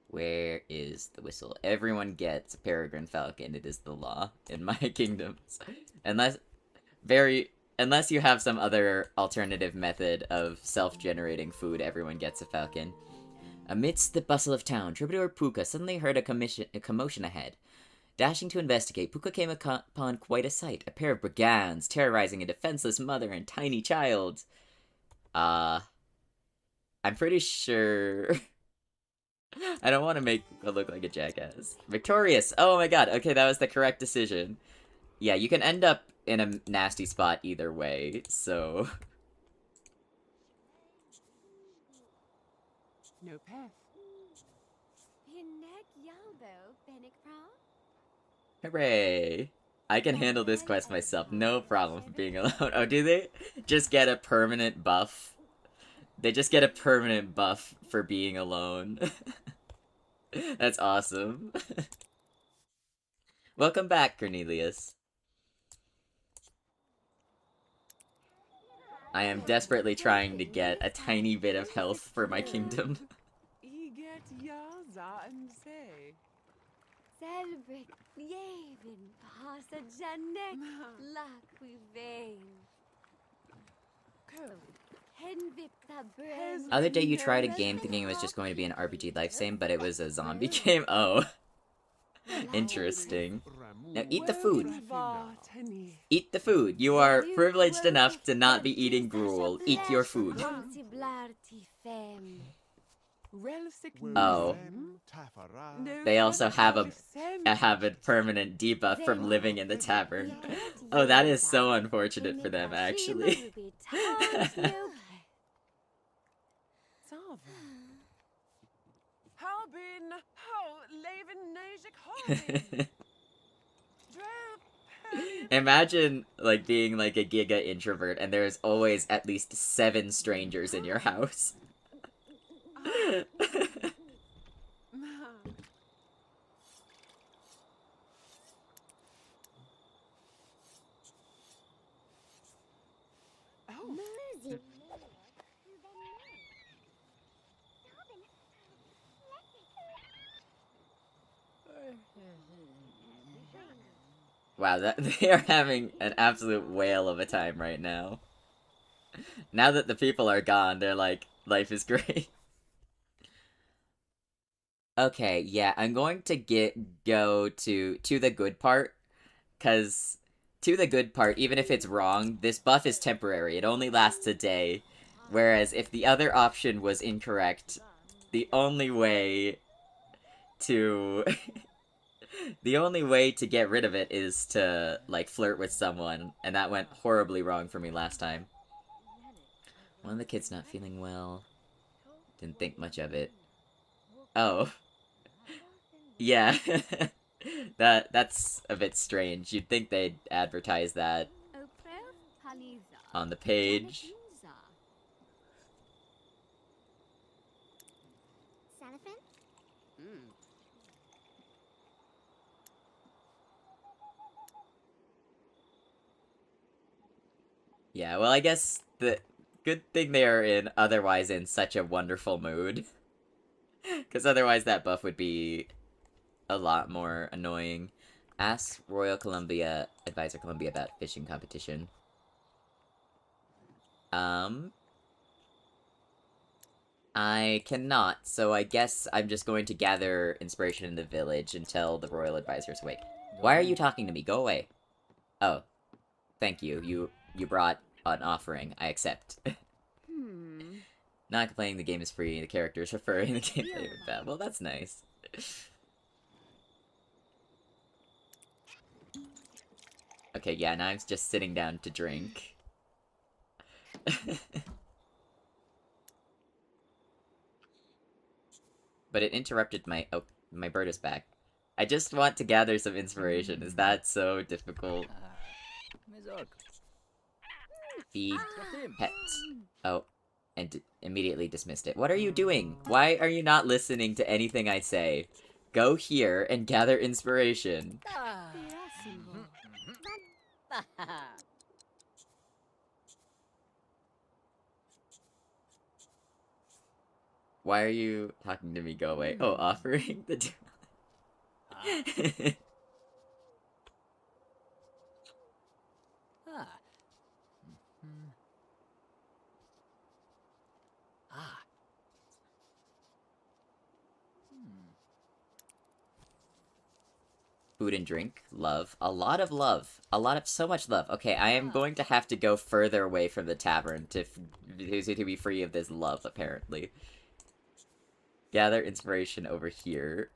Speaker 1: Where is the whistle? Everyone gets a peregrine falcon, it is the law in my kingdoms. Unless you have some other alternative method of self-generating food, everyone gets a falcon. Amidst the bustle of town, Troubadour Pooka suddenly heard a commotion ahead. Dashing to investigate, Pooka came upon quite a sight. A pair of brigands terrorizing a defenseless mother and tiny child. I'm pretty sure... I don't want to make it look like a jackass. Victorious! Oh my god, okay, that was the correct decision. Yeah, you can end up in a nasty spot either way, so...
Speaker 5: No path.
Speaker 2: Pinnek Yalbo, Benik Prom?
Speaker 1: Hooray! I can handle this quest myself, no problem for being alone. Oh, do they just get a permanent buff? They just get a permanent buff for being alone. That's awesome. Welcome back, Cornelius. I am desperately trying to get a tiny bit of health for my kingdom.
Speaker 5: Eget Yaza and say.
Speaker 2: Selbrik, Yevin, Pasa Janek, Laquivain. Henvip the Bren.
Speaker 1: Other day you tried a game thinking it was just going to be an RPG life same, but it was a zombie game? Oh. Interesting. Now eat the food. Eat the food. You are privileged enough to not be eating gruel. Eat your food. Oh. They also have a permanent debuff from living in the tavern. Oh, that is so unfortunate for them, actually. Imagine, like, being like a giga introvert and there's always at least 7 strangers in your house. Wow, they are having an absolute whale of a time right now. Now that the people are gone, they're like, life is great. Okay, yeah, I'm going to go to the good part, because to the good part, even if it's wrong, this buff is temporary. It only lasts a day. Whereas if the other option was incorrect, the only way to... the only way to get rid of it is to, like, flirt with someone, and that went horribly wrong for me last time. One of the kids not feeling well. Didn't think much of it. Oh. Yeah. That's a bit strange. You'd think they'd advertise that on the page. Yeah, well, I guess the good thing they are otherwise in such a wonderful mood. Because otherwise that buff would be a lot more annoying. Ask Royal Columbia, Advisor Columbia about fishing competition. I cannot, so I guess I'm just going to gather inspiration in the village until the Royal Advisor's awake. Why are you talking to me? Go away. Oh. Thank you. You brought an offering. I accept. Not complaining the game is free, the characters referring the gameplay with that. Well, that's nice. Okay, yeah, now I'm just sitting down to drink. But it interrupted my... Oh, my bird is back. I just want to gather some inspiration. Is that so difficult? Feed pets. Oh, and immediately dismissed it. What are you doing? Why are you not listening to anything I say? Go here and gather inspiration. Why are you talking to me? Go away. Oh, offering the... Food and drink. Love. A lot of love. So much love. Okay, I am going to have to go further away from the tavern to be free of this love, apparently. Gather inspiration over here.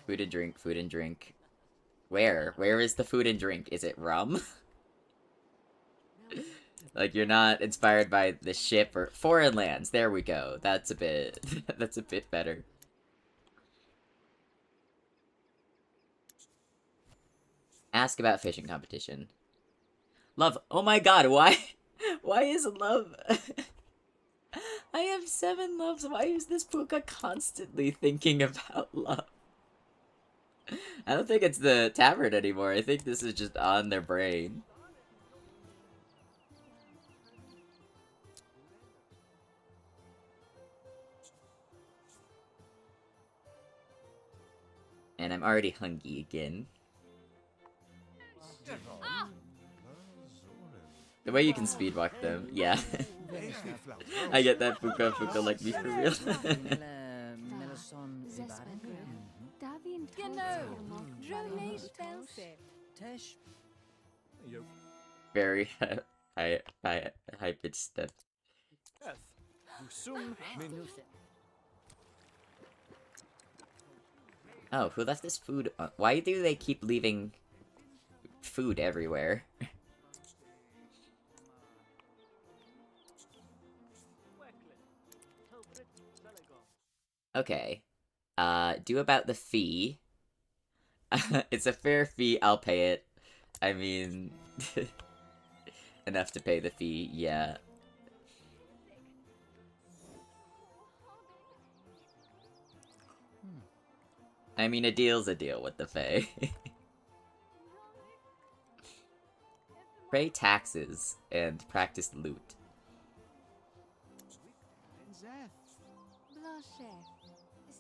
Speaker 1: Food and drink, food and drink. Where? Where is the food and drink? Is it rum? Like, you're not inspired by the ship or foreign lands. There we go. That's a bit that's a bit better. Ask about fishing competition. Love. Oh my god, why is love I have 7 loves. Why is this Pooka constantly thinking about love? I don't think it's the tavern anymore. I think this is just on their brain. And I'm already hungry again. The way you can speedwalk them, yeah. I get that Pooka like me for real. Very high pitched step. Oh, who left this food on? Why do they keep leaving food everywhere? Okay. Do about the fee. It's a fair fee, I'll pay it. I mean... enough to pay the fee, yeah. I mean, a deal's a deal with the Fae. Pay taxes and practice loot.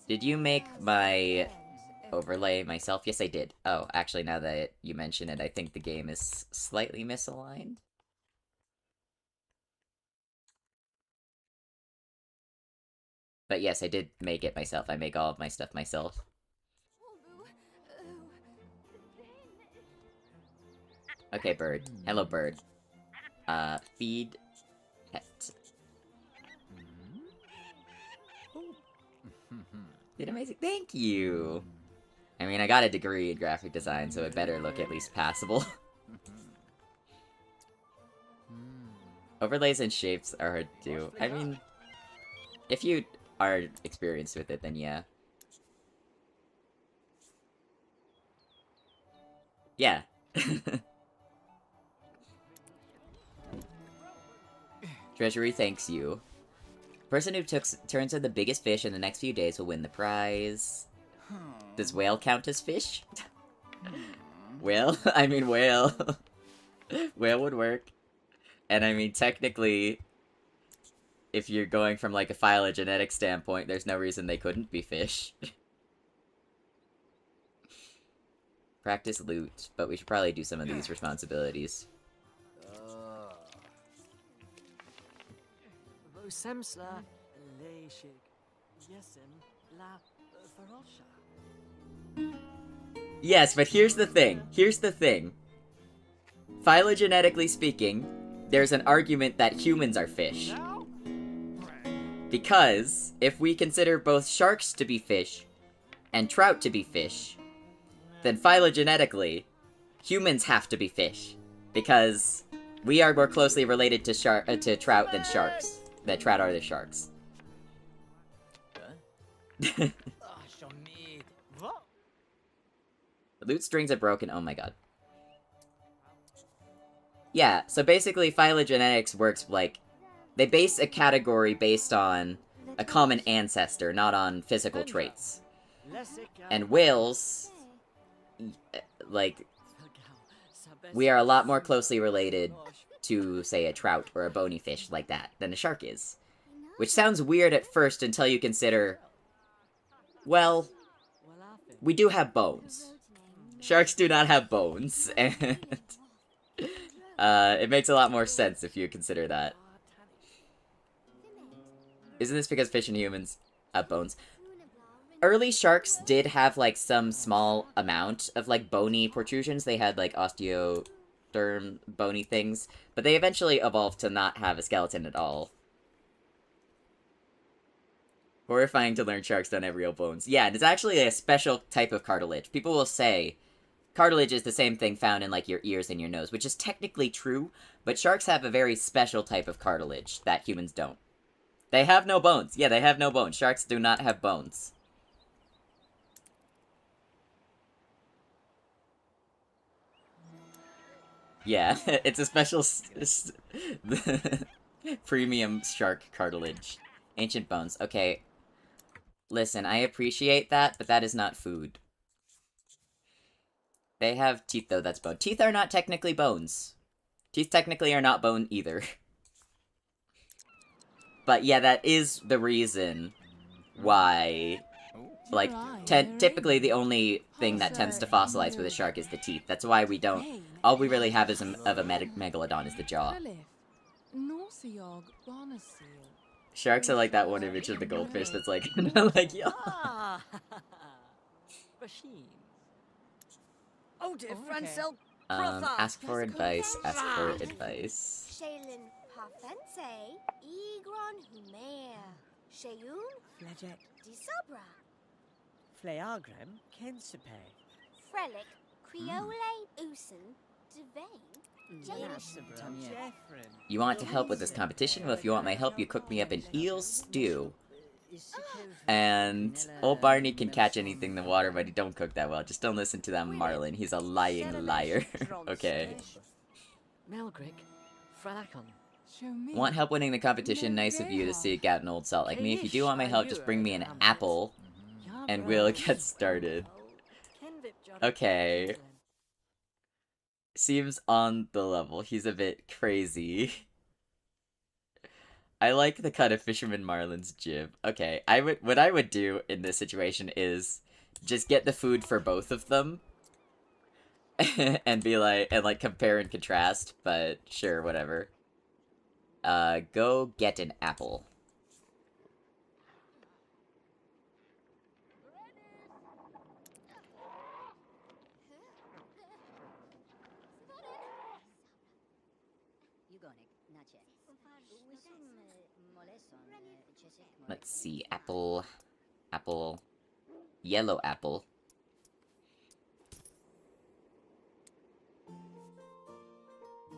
Speaker 1: Did you make my overlay myself? Yes, I did. Oh, actually, now that you mention it, I think the game is slightly misaligned. But yes, I did make it myself. I make all of my stuff myself. Okay, bird. Hello, bird. Feed pet. Did amazing. Thank you! I mean, I got a degree in graphic design, so it better look at least passable. Overlays and shapes are hard to do. I mean, if you are experienced with it, then yeah. Yeah. Treasury thanks you. Person who turns in the biggest fish in the next few days will win the prize. Does whale count as fish? Whale? I mean, whale. Whale would work. And I mean, technically, if you're going from like a phylogenetic standpoint, there's no reason they couldn't be fish. Practice loot, but we should probably do some of these responsibilities. Yes, but here's the thing. Here's the thing. Phylogenetically speaking, there's an argument that humans are fish. Because, if we consider both sharks to be fish, and trout to be fish, then phylogenetically, humans have to be fish. Because we are more closely related to trout than sharks. That trout are the sharks. The loot strings are broken, oh my god. Yeah, so basically phylogenetics works like, they base a category based on a common ancestor, not on physical traits. And whales, like, we are a lot more closely related to, say, a trout or a bony fish like that than a shark is. Which sounds weird at first until you consider, well, we do have bones. Sharks do not have bones, and it makes a lot more sense if you consider that. Isn't this because fish and humans have bones? Early sharks did have, like, some small amount of, like, bony protrusions. They had, like, osteoderm bony things, but they eventually evolved to not have a skeleton at all. Horrifying to learn sharks don't have real bones. Yeah, and it's actually a special type of cartilage. People will say cartilage is the same thing found in, like, your ears and your nose, which is technically true, but sharks have a very special type of cartilage that humans don't. They have no bones. Yeah, they have no bones. Sharks do not have bones. Yeah, it's a special premium shark cartilage. Ancient bones. Okay. Listen, I appreciate that, but that is not food. They have teeth, though, that's bone. Teeth are not technically bones. Teeth technically are not bone either. But yeah, that is the reason why, like, typically the only thing that tends to fossilize with a shark is the teeth. That's why we don't... All we really have is of a megalodon is the jaw. Sharks are like that one image of the goldfish that's like, like, yo. Ask for advice, ask for advice.
Speaker 2: Shaylin Parfense, Egron Humer, Shayun,
Speaker 4: Flaget.
Speaker 2: Disabra,
Speaker 4: Fleagram. Kensipe.
Speaker 2: Frelic, Creole, Usen, Devane,
Speaker 1: You want to help with this competition? Well, if you want my help, you cook me up an eel stew. And old Barney can catch anything in the water, but he don't cook that well. Just don't listen to that Marlin. He's a lying liar. Okay. Want help winning the competition? Nice of you to seek out an old salt like me. If you do want my help, just bring me an apple, and we'll get started. Okay. Seems on the level. He's a bit crazy. I like the cut of Fisherman Marlin's jib. Okay, what I would do in this situation is just get the food for both of them. and be like, and like compare and contrast, but sure, whatever. Go get an apple. Let's see, apple, yellow apple.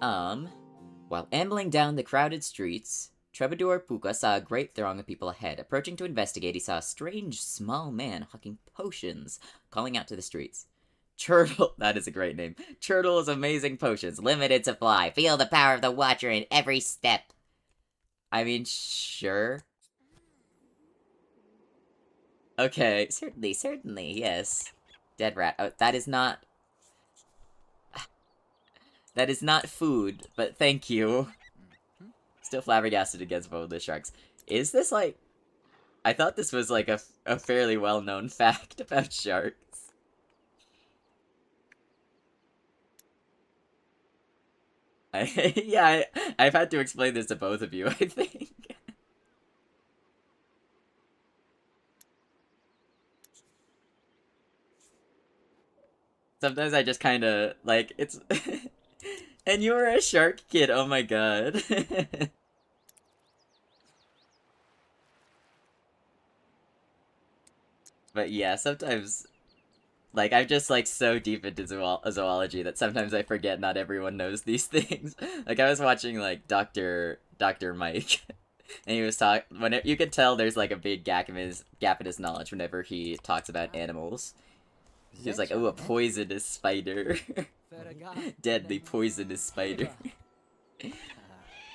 Speaker 1: While ambling down the crowded streets, PuzalPooka saw a great throng of people ahead. Approaching to investigate, he saw a strange, small man hawking potions, calling out to the streets. Turtle, that is a great name. Turtle's amazing potions, limited supply. Feel the power of the Watcher in every step. I mean, sure. Okay, certainly, yes. Dead rat. Oh, that is not... That is not food, but thank you. Still flabbergasted against both the sharks. Is this, like... I thought this was, like, a fairly well-known fact about sharks. Yeah, I've had to explain this to both of you, I think. Sometimes I just kinda, like, it's... And you were a shark kid, oh my god. But yeah, sometimes... Like, I'm just, like, so deep into zoology that sometimes I forget not everyone knows these things. Like, I was watching, like, Dr. Mike, and he was talking... You could tell there's, like, a big gap in his knowledge whenever he talks about animals. He was like, oh, a poisonous spider. Deadly poisonous spider.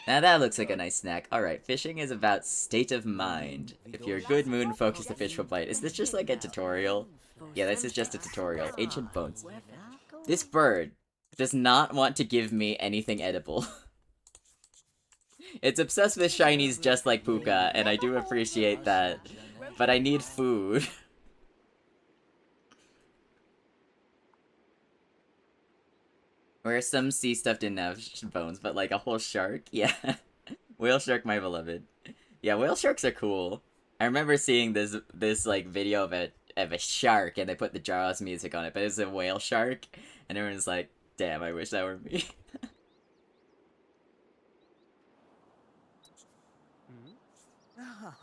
Speaker 1: Now that looks like a nice snack. Alright, fishing is about state of mind. If you're a good mood and focus, the fish will bite. Is this just like a tutorial? Yeah, this is just a tutorial. Ancient bones. This bird does not want to give me anything edible. It's obsessed with shinies just like Pooka, and I do appreciate that. But I need food. Where some sea stuff didn't have bones, but like a whole shark? Yeah. Whale shark, my beloved. Yeah, whale sharks are cool. I remember seeing this like video of a shark, and they put the Jaws music on it, but it's a whale shark, and everyone's like, damn, I wish that were me.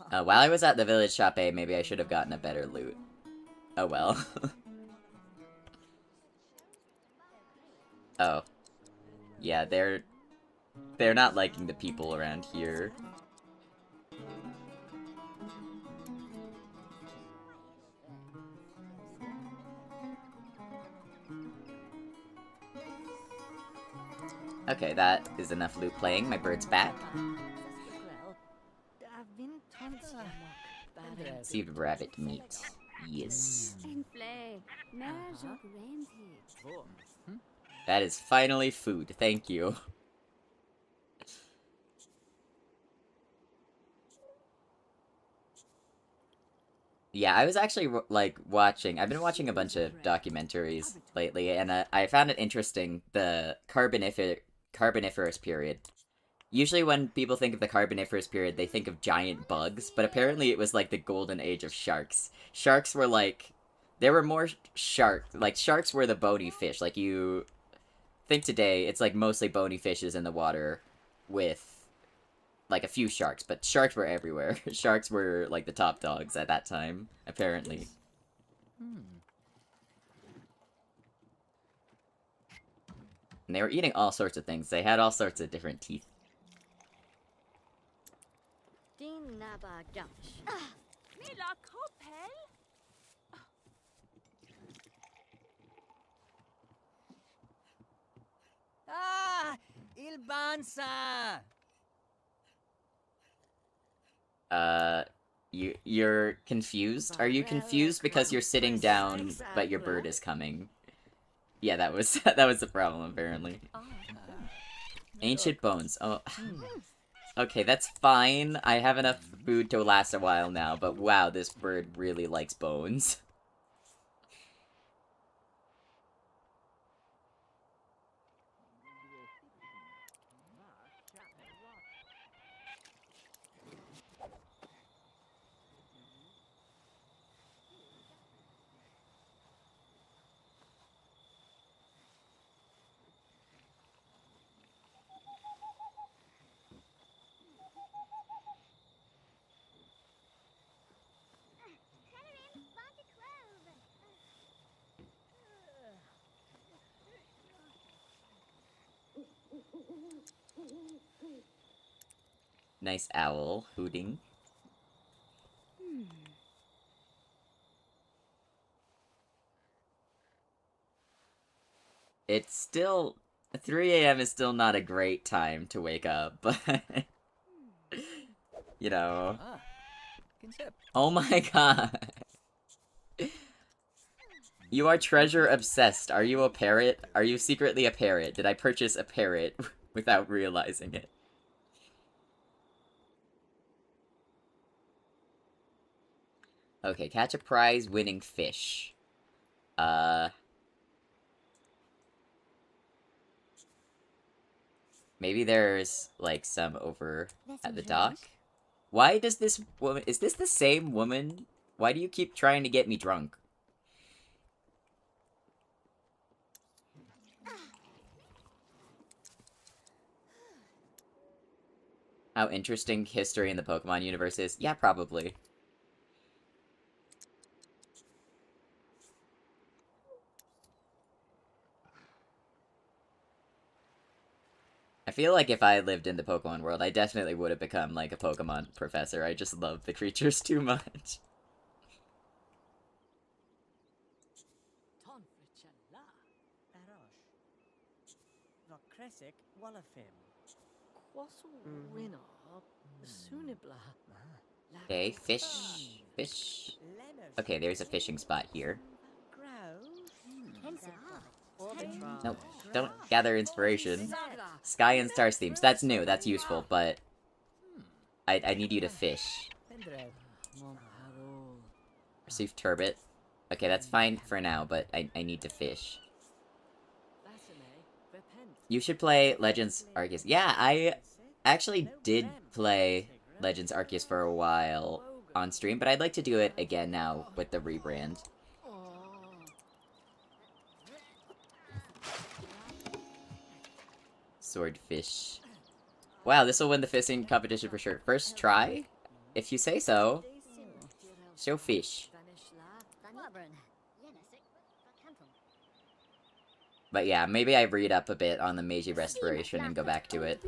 Speaker 1: While I was at the village shop A, maybe I should have gotten a better loot. Oh well. Oh. Yeah, they're not liking the people around here. Okay, that is enough loot playing. My bird's back. Received rabbit meat. Yes. That is finally food. Thank you. Yeah, I was actually, like, I've been watching a bunch of documentaries lately, and I found it interesting, the Carboniferous period. Usually when people think of the Carboniferous period, they think of giant bugs, but apparently it was, like, the golden age of sharks. Sharks were, like, there were more sharks were the bony fish. Like, you think today, it's, like, mostly bony fishes in the water with like a few sharks, but sharks were everywhere. Sharks were like the top dogs at that time, apparently. And they were eating all sorts of things. They had all sorts of different teeth.
Speaker 4: Ah! Il bansa!
Speaker 1: You're confused? Are you confused because you're sitting down, but your bird is coming? Yeah, that was the problem, apparently. Ancient bones. Oh. Okay, that's fine. I have enough food to last a while now, but wow, this bird really likes bones. Nice owl hooting. It's still 3 a.m. is still not a great time to wake up, but you know. Oh my god. You are treasure obsessed. Are you a parrot? Are you secretly a parrot? Did I purchase a parrot without realizing it? Okay, catch a prize winning fish. Maybe there's, like, some over at the dock. Why does this woman... Is this the same woman? Why do you keep trying to get me drunk? How interesting history in the Pokemon universe is? Yeah, probably. I feel like if I lived in the Pokemon world, I definitely would have become, like, a Pokemon professor. I just love the creatures too much. Okay, fish. Fish. Okay, there's a fishing spot here. Nope, don't gather inspiration. Sky and Stars themes, that's new, that's useful, but I need you to fish. Receive turbot. Okay, that's fine for now, but I need to fish. You should play Legends Arceus. Yeah, I actually did play Legends Arceus for a while on stream, but I'd like to do it again now with the rebrand. Swordfish. Wow, this will win the fishing competition for sure. First try? If you say so. Show fish. But yeah, maybe I read up a bit on the Meiji Restoration and go back to it.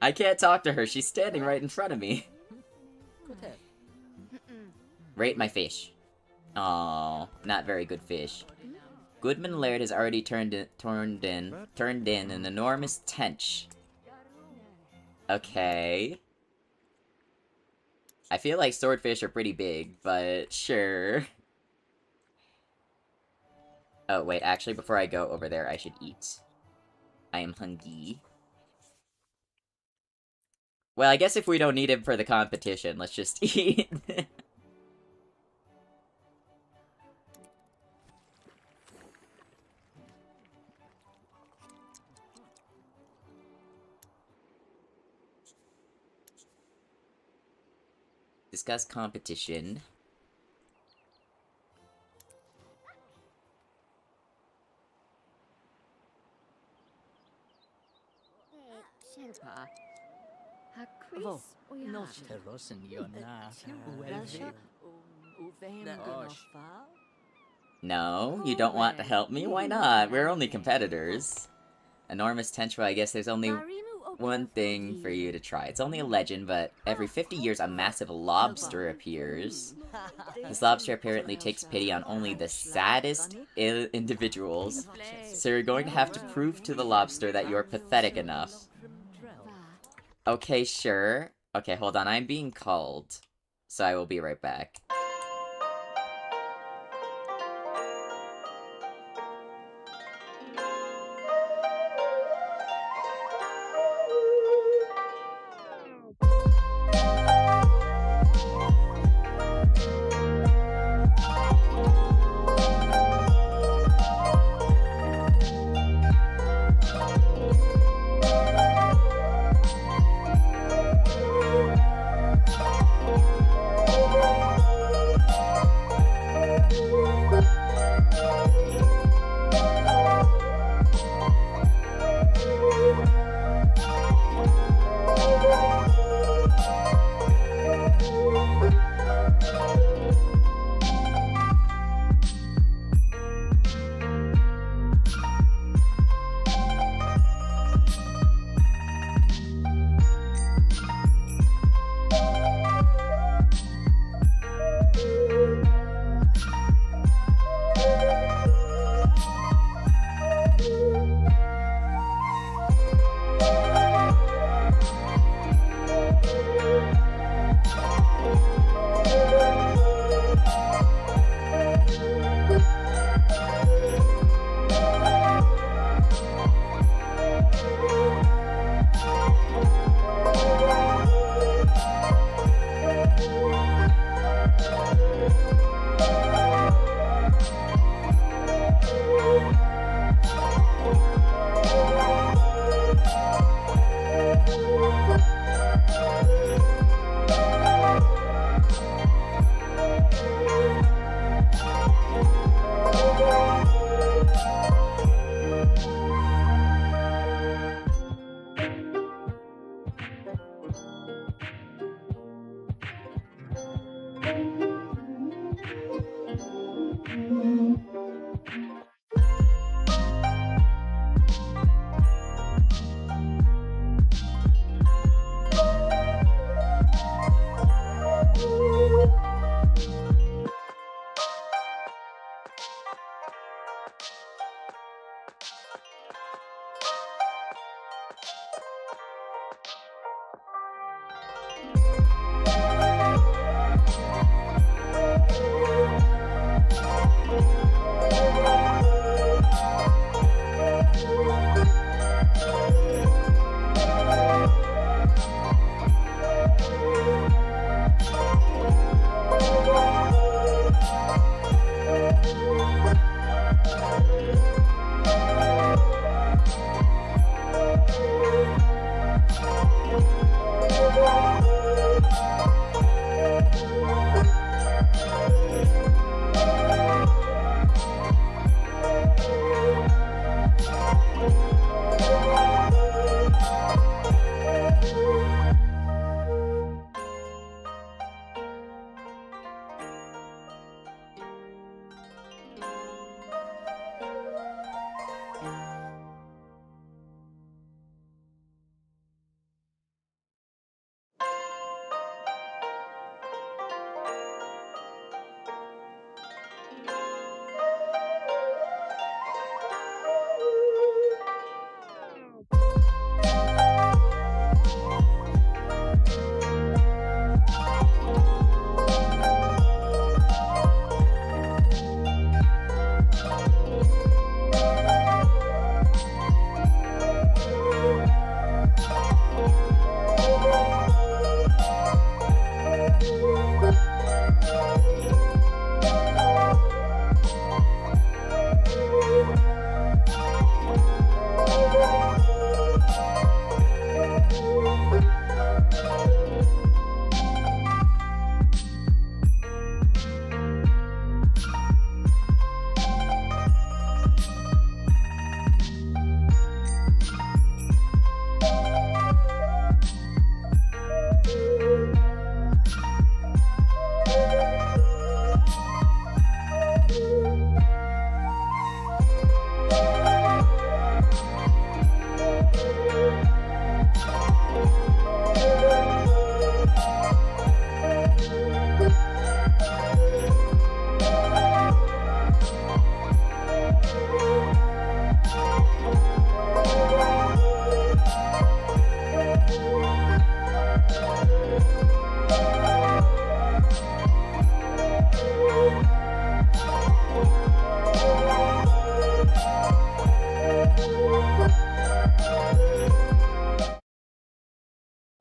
Speaker 1: I can't talk to her, she's standing right in front of me. Rate my fish. Aww, not very good fish. Goodman Laird has already turned in an enormous tench. Okay. I feel like swordfish are pretty big, but sure. Oh, wait, actually, before I go over there, I should eat. I am hungry. Well, I guess if we don't need him for the competition, let's just eat. Discuss competition. No, you don't want to help me? Why not? We're only competitors. Enormous tench, I guess there's only one thing for you to try. It's only a legend, but every 50 years a massive lobster appears. This lobster apparently takes pity on only the saddest individuals, so you're going to have to prove to the lobster that you're pathetic enough. Okay, sure. Okay, hold on, I'm being called, so I will be right back.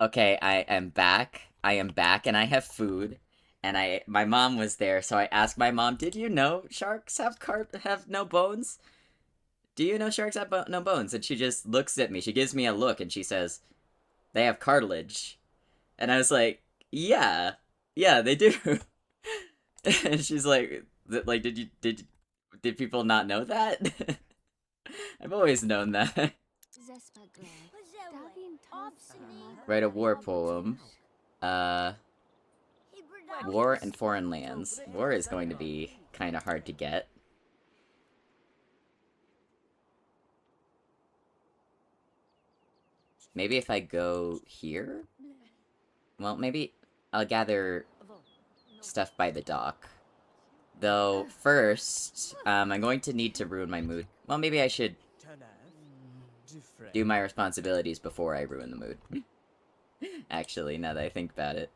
Speaker 1: okay, I am back. I am back, and I have food. And my mom was there, so I asked my mom, "Did you know sharks have no bones? Do you know sharks have no bones?" And she just looks at me. She gives me a look, and she says, "They have cartilage." And I was like, "Yeah, they do." And she's like, did people not know that?" I've always known that. Write a war poem. War and foreign lands. War is going to be kind of hard to get. Maybe if I go here? Well, maybe I'll gather stuff by the dock. Though, first, I'm going to need to ruin my mood. Well, maybe I should do my responsibilities before I ruin the mood. Actually, now that I think about it.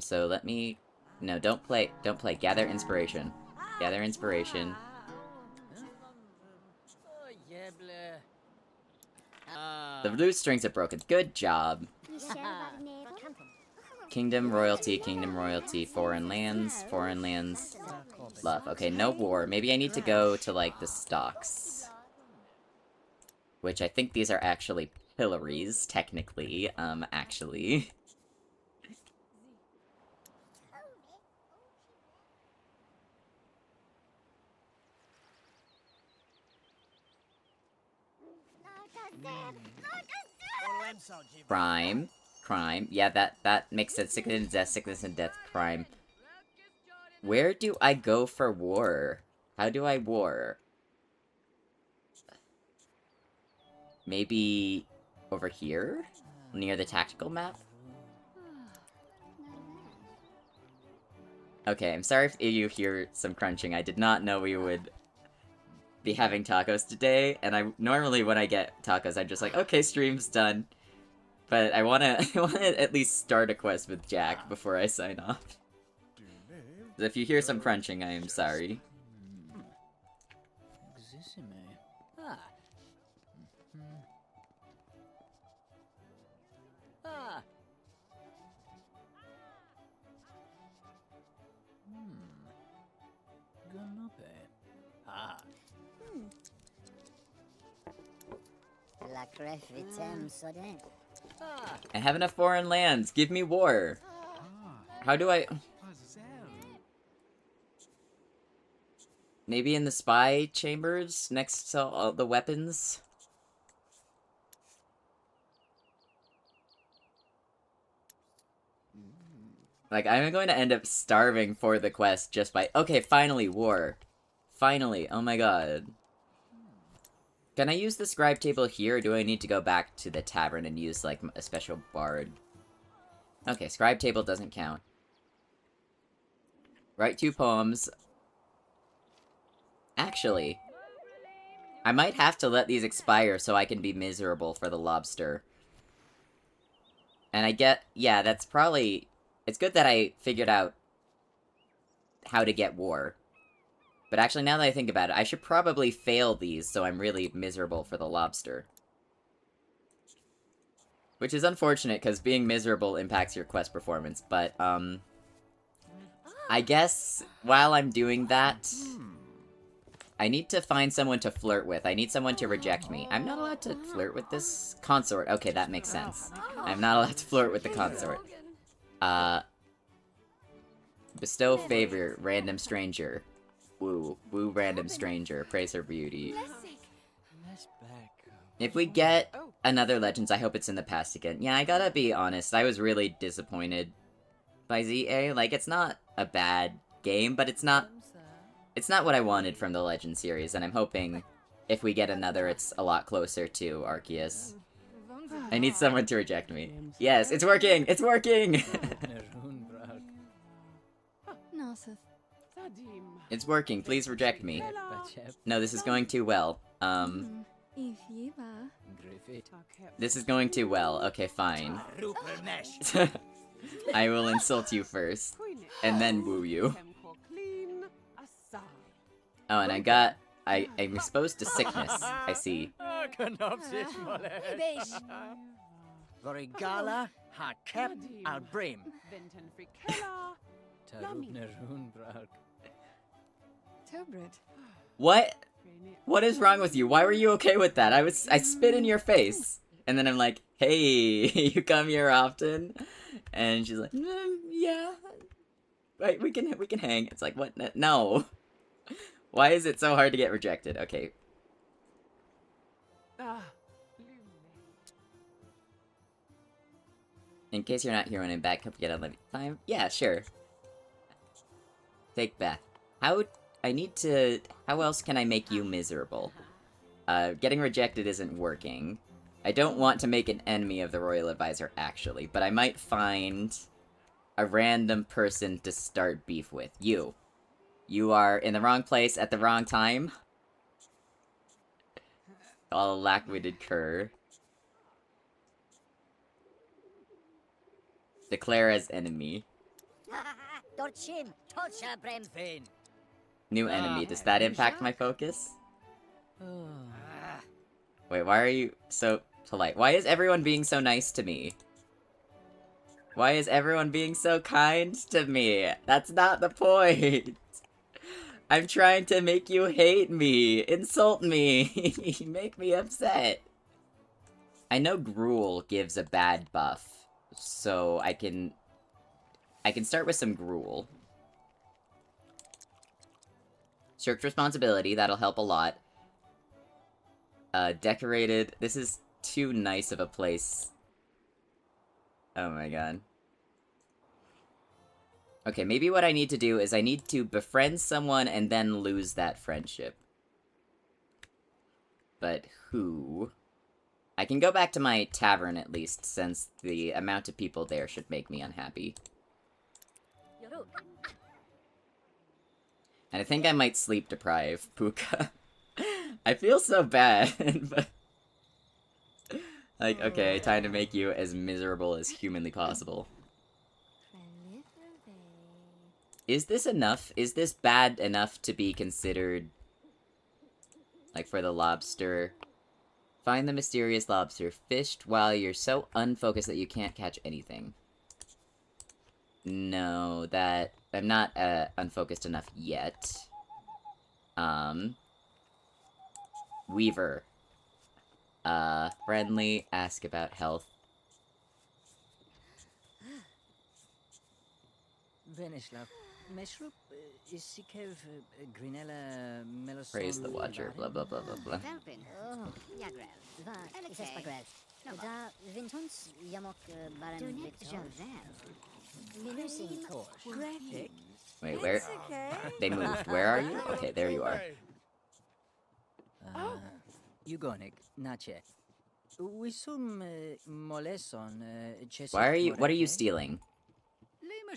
Speaker 1: So let me... No, don't play. Gather inspiration. Gather inspiration. The blue strings are broken. Good job. Kingdom, royalty, foreign lands, love. Okay, no war. Maybe I need to go to, like, the stocks. Which I think these are actually pillories, technically, actually. Crime. Yeah, that makes sense. Sickness and death, crime. Where do I go for war? How do I war? Maybe over here? Near the tactical map? Okay, I'm sorry if you hear some crunching. I did not know we would be having tacos today, and normally when I get tacos, I'm just like, okay, stream's done. But I wanna at least start a quest with Jack before I sign off. So if you hear some crunching, I am sorry. I have enough foreign lands. Give me war. How do I... Maybe in the spy chambers next to all the weapons? Like, I'm going to end up starving for the quest just by... Okay, finally, war. Finally, oh my god. Can I use the scribe table here, or do I need to go back to the tavern and use, like, a special bard? Okay, scribe table doesn't count. Write 2 poems. Actually, I might have to let these expire so I can be miserable for the lobster. And I get... Yeah, that's probably... It's good that I figured out how to get war. But actually, now that I think about it, I should probably fail these so I'm really miserable for the lobster. Which is unfortunate, because being miserable impacts your quest performance, but, I guess, while I'm doing that, I need to find someone to flirt with. I need someone to reject me. I'm not allowed to flirt with this consort. Okay, that makes sense. I'm not allowed to flirt with the consort. Bestow favor, random stranger. Woo random stranger, praise her beauty. If we get another Legends, I hope it's in the past again. Yeah, I gotta be honest, I was really disappointed by ZA. Like, it's not a bad game, but it's not what I wanted from the Legend series, and I'm hoping if we get another, it's a lot closer to Arceus. I need someone to reject me. Yes, it's working! It's working! It's working, please reject me. No, this is going too well. This is going too well. Okay, fine. I will insult you first, and then woo you. Oh, and I'm exposed to sickness, I see.
Speaker 4: Vorigala, ha kep al brim.
Speaker 5: Venten frikella. Yummy.
Speaker 4: Tarubnerun brag.
Speaker 5: Tobrit.
Speaker 1: What? What is wrong with you? Why were you okay with that? I spit in your face. And then I'm like, hey, you come here often? And she's like, yeah. Right, we can hang. It's like, what? No. Why is it so hard to get rejected? Okay.
Speaker 5: Ah.
Speaker 1: In case you're not here when I'm back, hope you get unlimited time. Yeah, sure. Take bath. How else can I make you miserable? Getting rejected isn't working. I don't want to make an enemy of the Royal Advisor, actually, but I might find a random person to start beef with. You. You are in the wrong place at the wrong time. All lack-witted cur. Declare as enemy. New enemy. Does that impact my focus? Wait, why are you so polite? Why is everyone being so nice to me? Why is everyone being so kind to me? That's not the point. I'm trying to make you hate me, insult me, make me upset. I know Gruel gives a bad buff, so I can start with some Gruel. Shirked responsibility, that'll help a lot. Decorated, this is too nice of a place. Oh my god. Okay, maybe what I need to do is I need to befriend someone and then lose that friendship. But who? I can go back to my tavern at least, since the amount of people there should make me unhappy. And I think I might sleep deprive Pooka. I feel so bad, but... Like, okay, time to make you as miserable as humanly possible. Is this enough? Is this bad enough to be considered... Like, for the lobster? Find the mysterious lobster, fished while you're so unfocused that you can't catch anything. No, that... I'm not, unfocused enough yet. Weaver. Friendly, ask about health. Praise the Watcher, blah blah blah blah blah. Wait, where? They moved. Where are you? Okay, there you are.
Speaker 4: Yugonik, nache.
Speaker 1: Why are you? What are you stealing?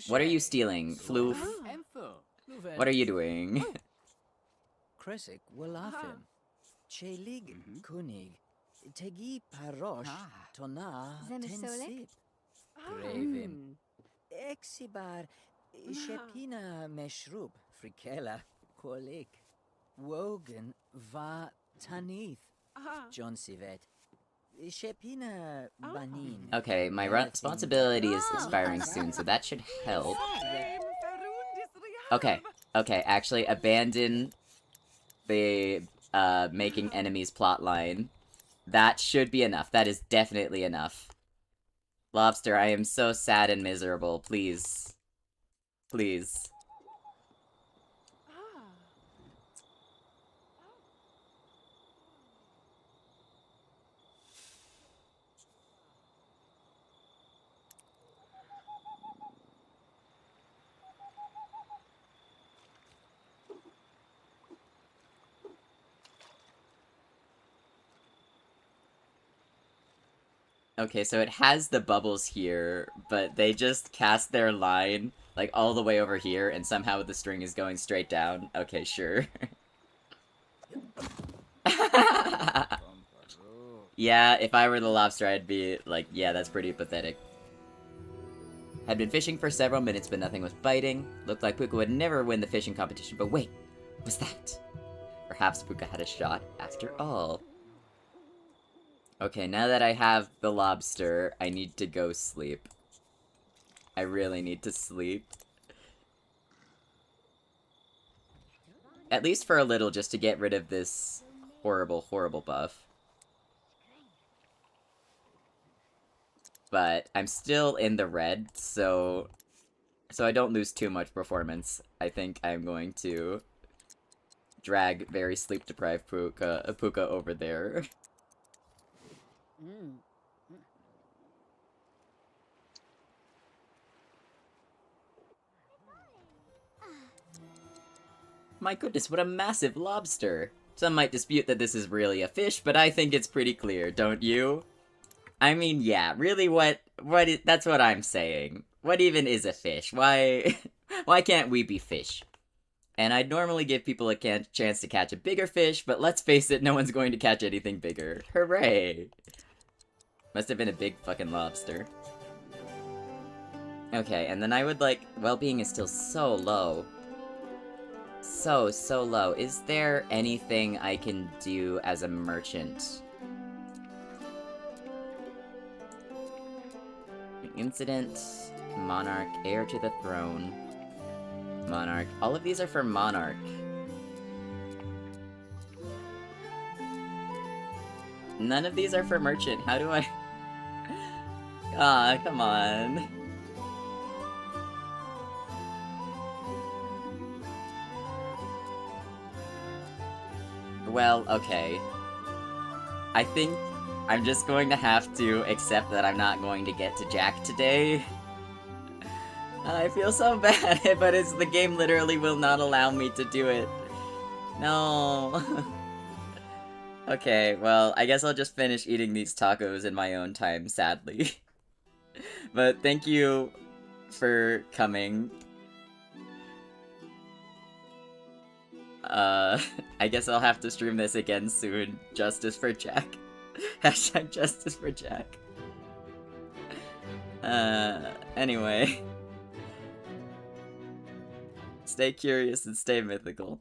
Speaker 1: What are you stealing, Floof? What are you doing?
Speaker 4: Kresik walafim. Chelig kunig. Tegi parosh tona tensip. Gravim. Exibar shepina meshrub frikela kolik. Wogan va tanith. John Sivet. Shepina banin.
Speaker 1: Okay, my responsibility is expiring soon, so that should help. Okay, actually abandon the making enemies plotline. That should be enough. That is definitely enough. Lobster, I am so sad and miserable. Please. Please. Okay, so it has the bubbles here, but they just cast their line, like, all the way over here, and somehow the string is going straight down. Okay, sure. Yeah, if I were the lobster, I'd be like, yeah, that's pretty pathetic. Had been fishing for several minutes, but nothing was biting. Looked like Pooka would never win the fishing competition, but wait, what was that? Perhaps Pooka had a shot after all. Okay, now that I have the lobster, I need to go sleep. I really need to sleep. At least for a little, just to get rid of this horrible, horrible buff. But I'm still in the red, so I don't lose too much performance. I think I'm going to drag very sleep-deprived Puka over there. My goodness, what a massive lobster! Some might dispute that this is really a fish, but I think it's pretty clear, don't you? I mean, yeah, really that's what I'm saying. What even is a fish? Why can't we be fish? And I'd normally give people a chance to catch a bigger fish, but let's face it, no one's going to catch anything bigger. Hooray! Must have been a big fucking lobster. Okay, and then I would like... Well-being is still so low. So low. Is there anything I can do as a merchant? Incident, Monarch, Heir to the Throne, Monarch. All of these are for Monarch. None of these are for Merchant. How do I... Ah, come on. Well, okay. I think I'm just going to have to accept that I'm not going to get to Jack today. I feel so bad, but the game literally will not allow me to do it. No. Okay, well, I guess I'll just finish eating these tacos in my own time, sadly. But thank you for coming. I guess I'll have to stream this again soon. Justice for Jack. Hashtag justice for Jack. Anyway. Stay curious and stay mythical.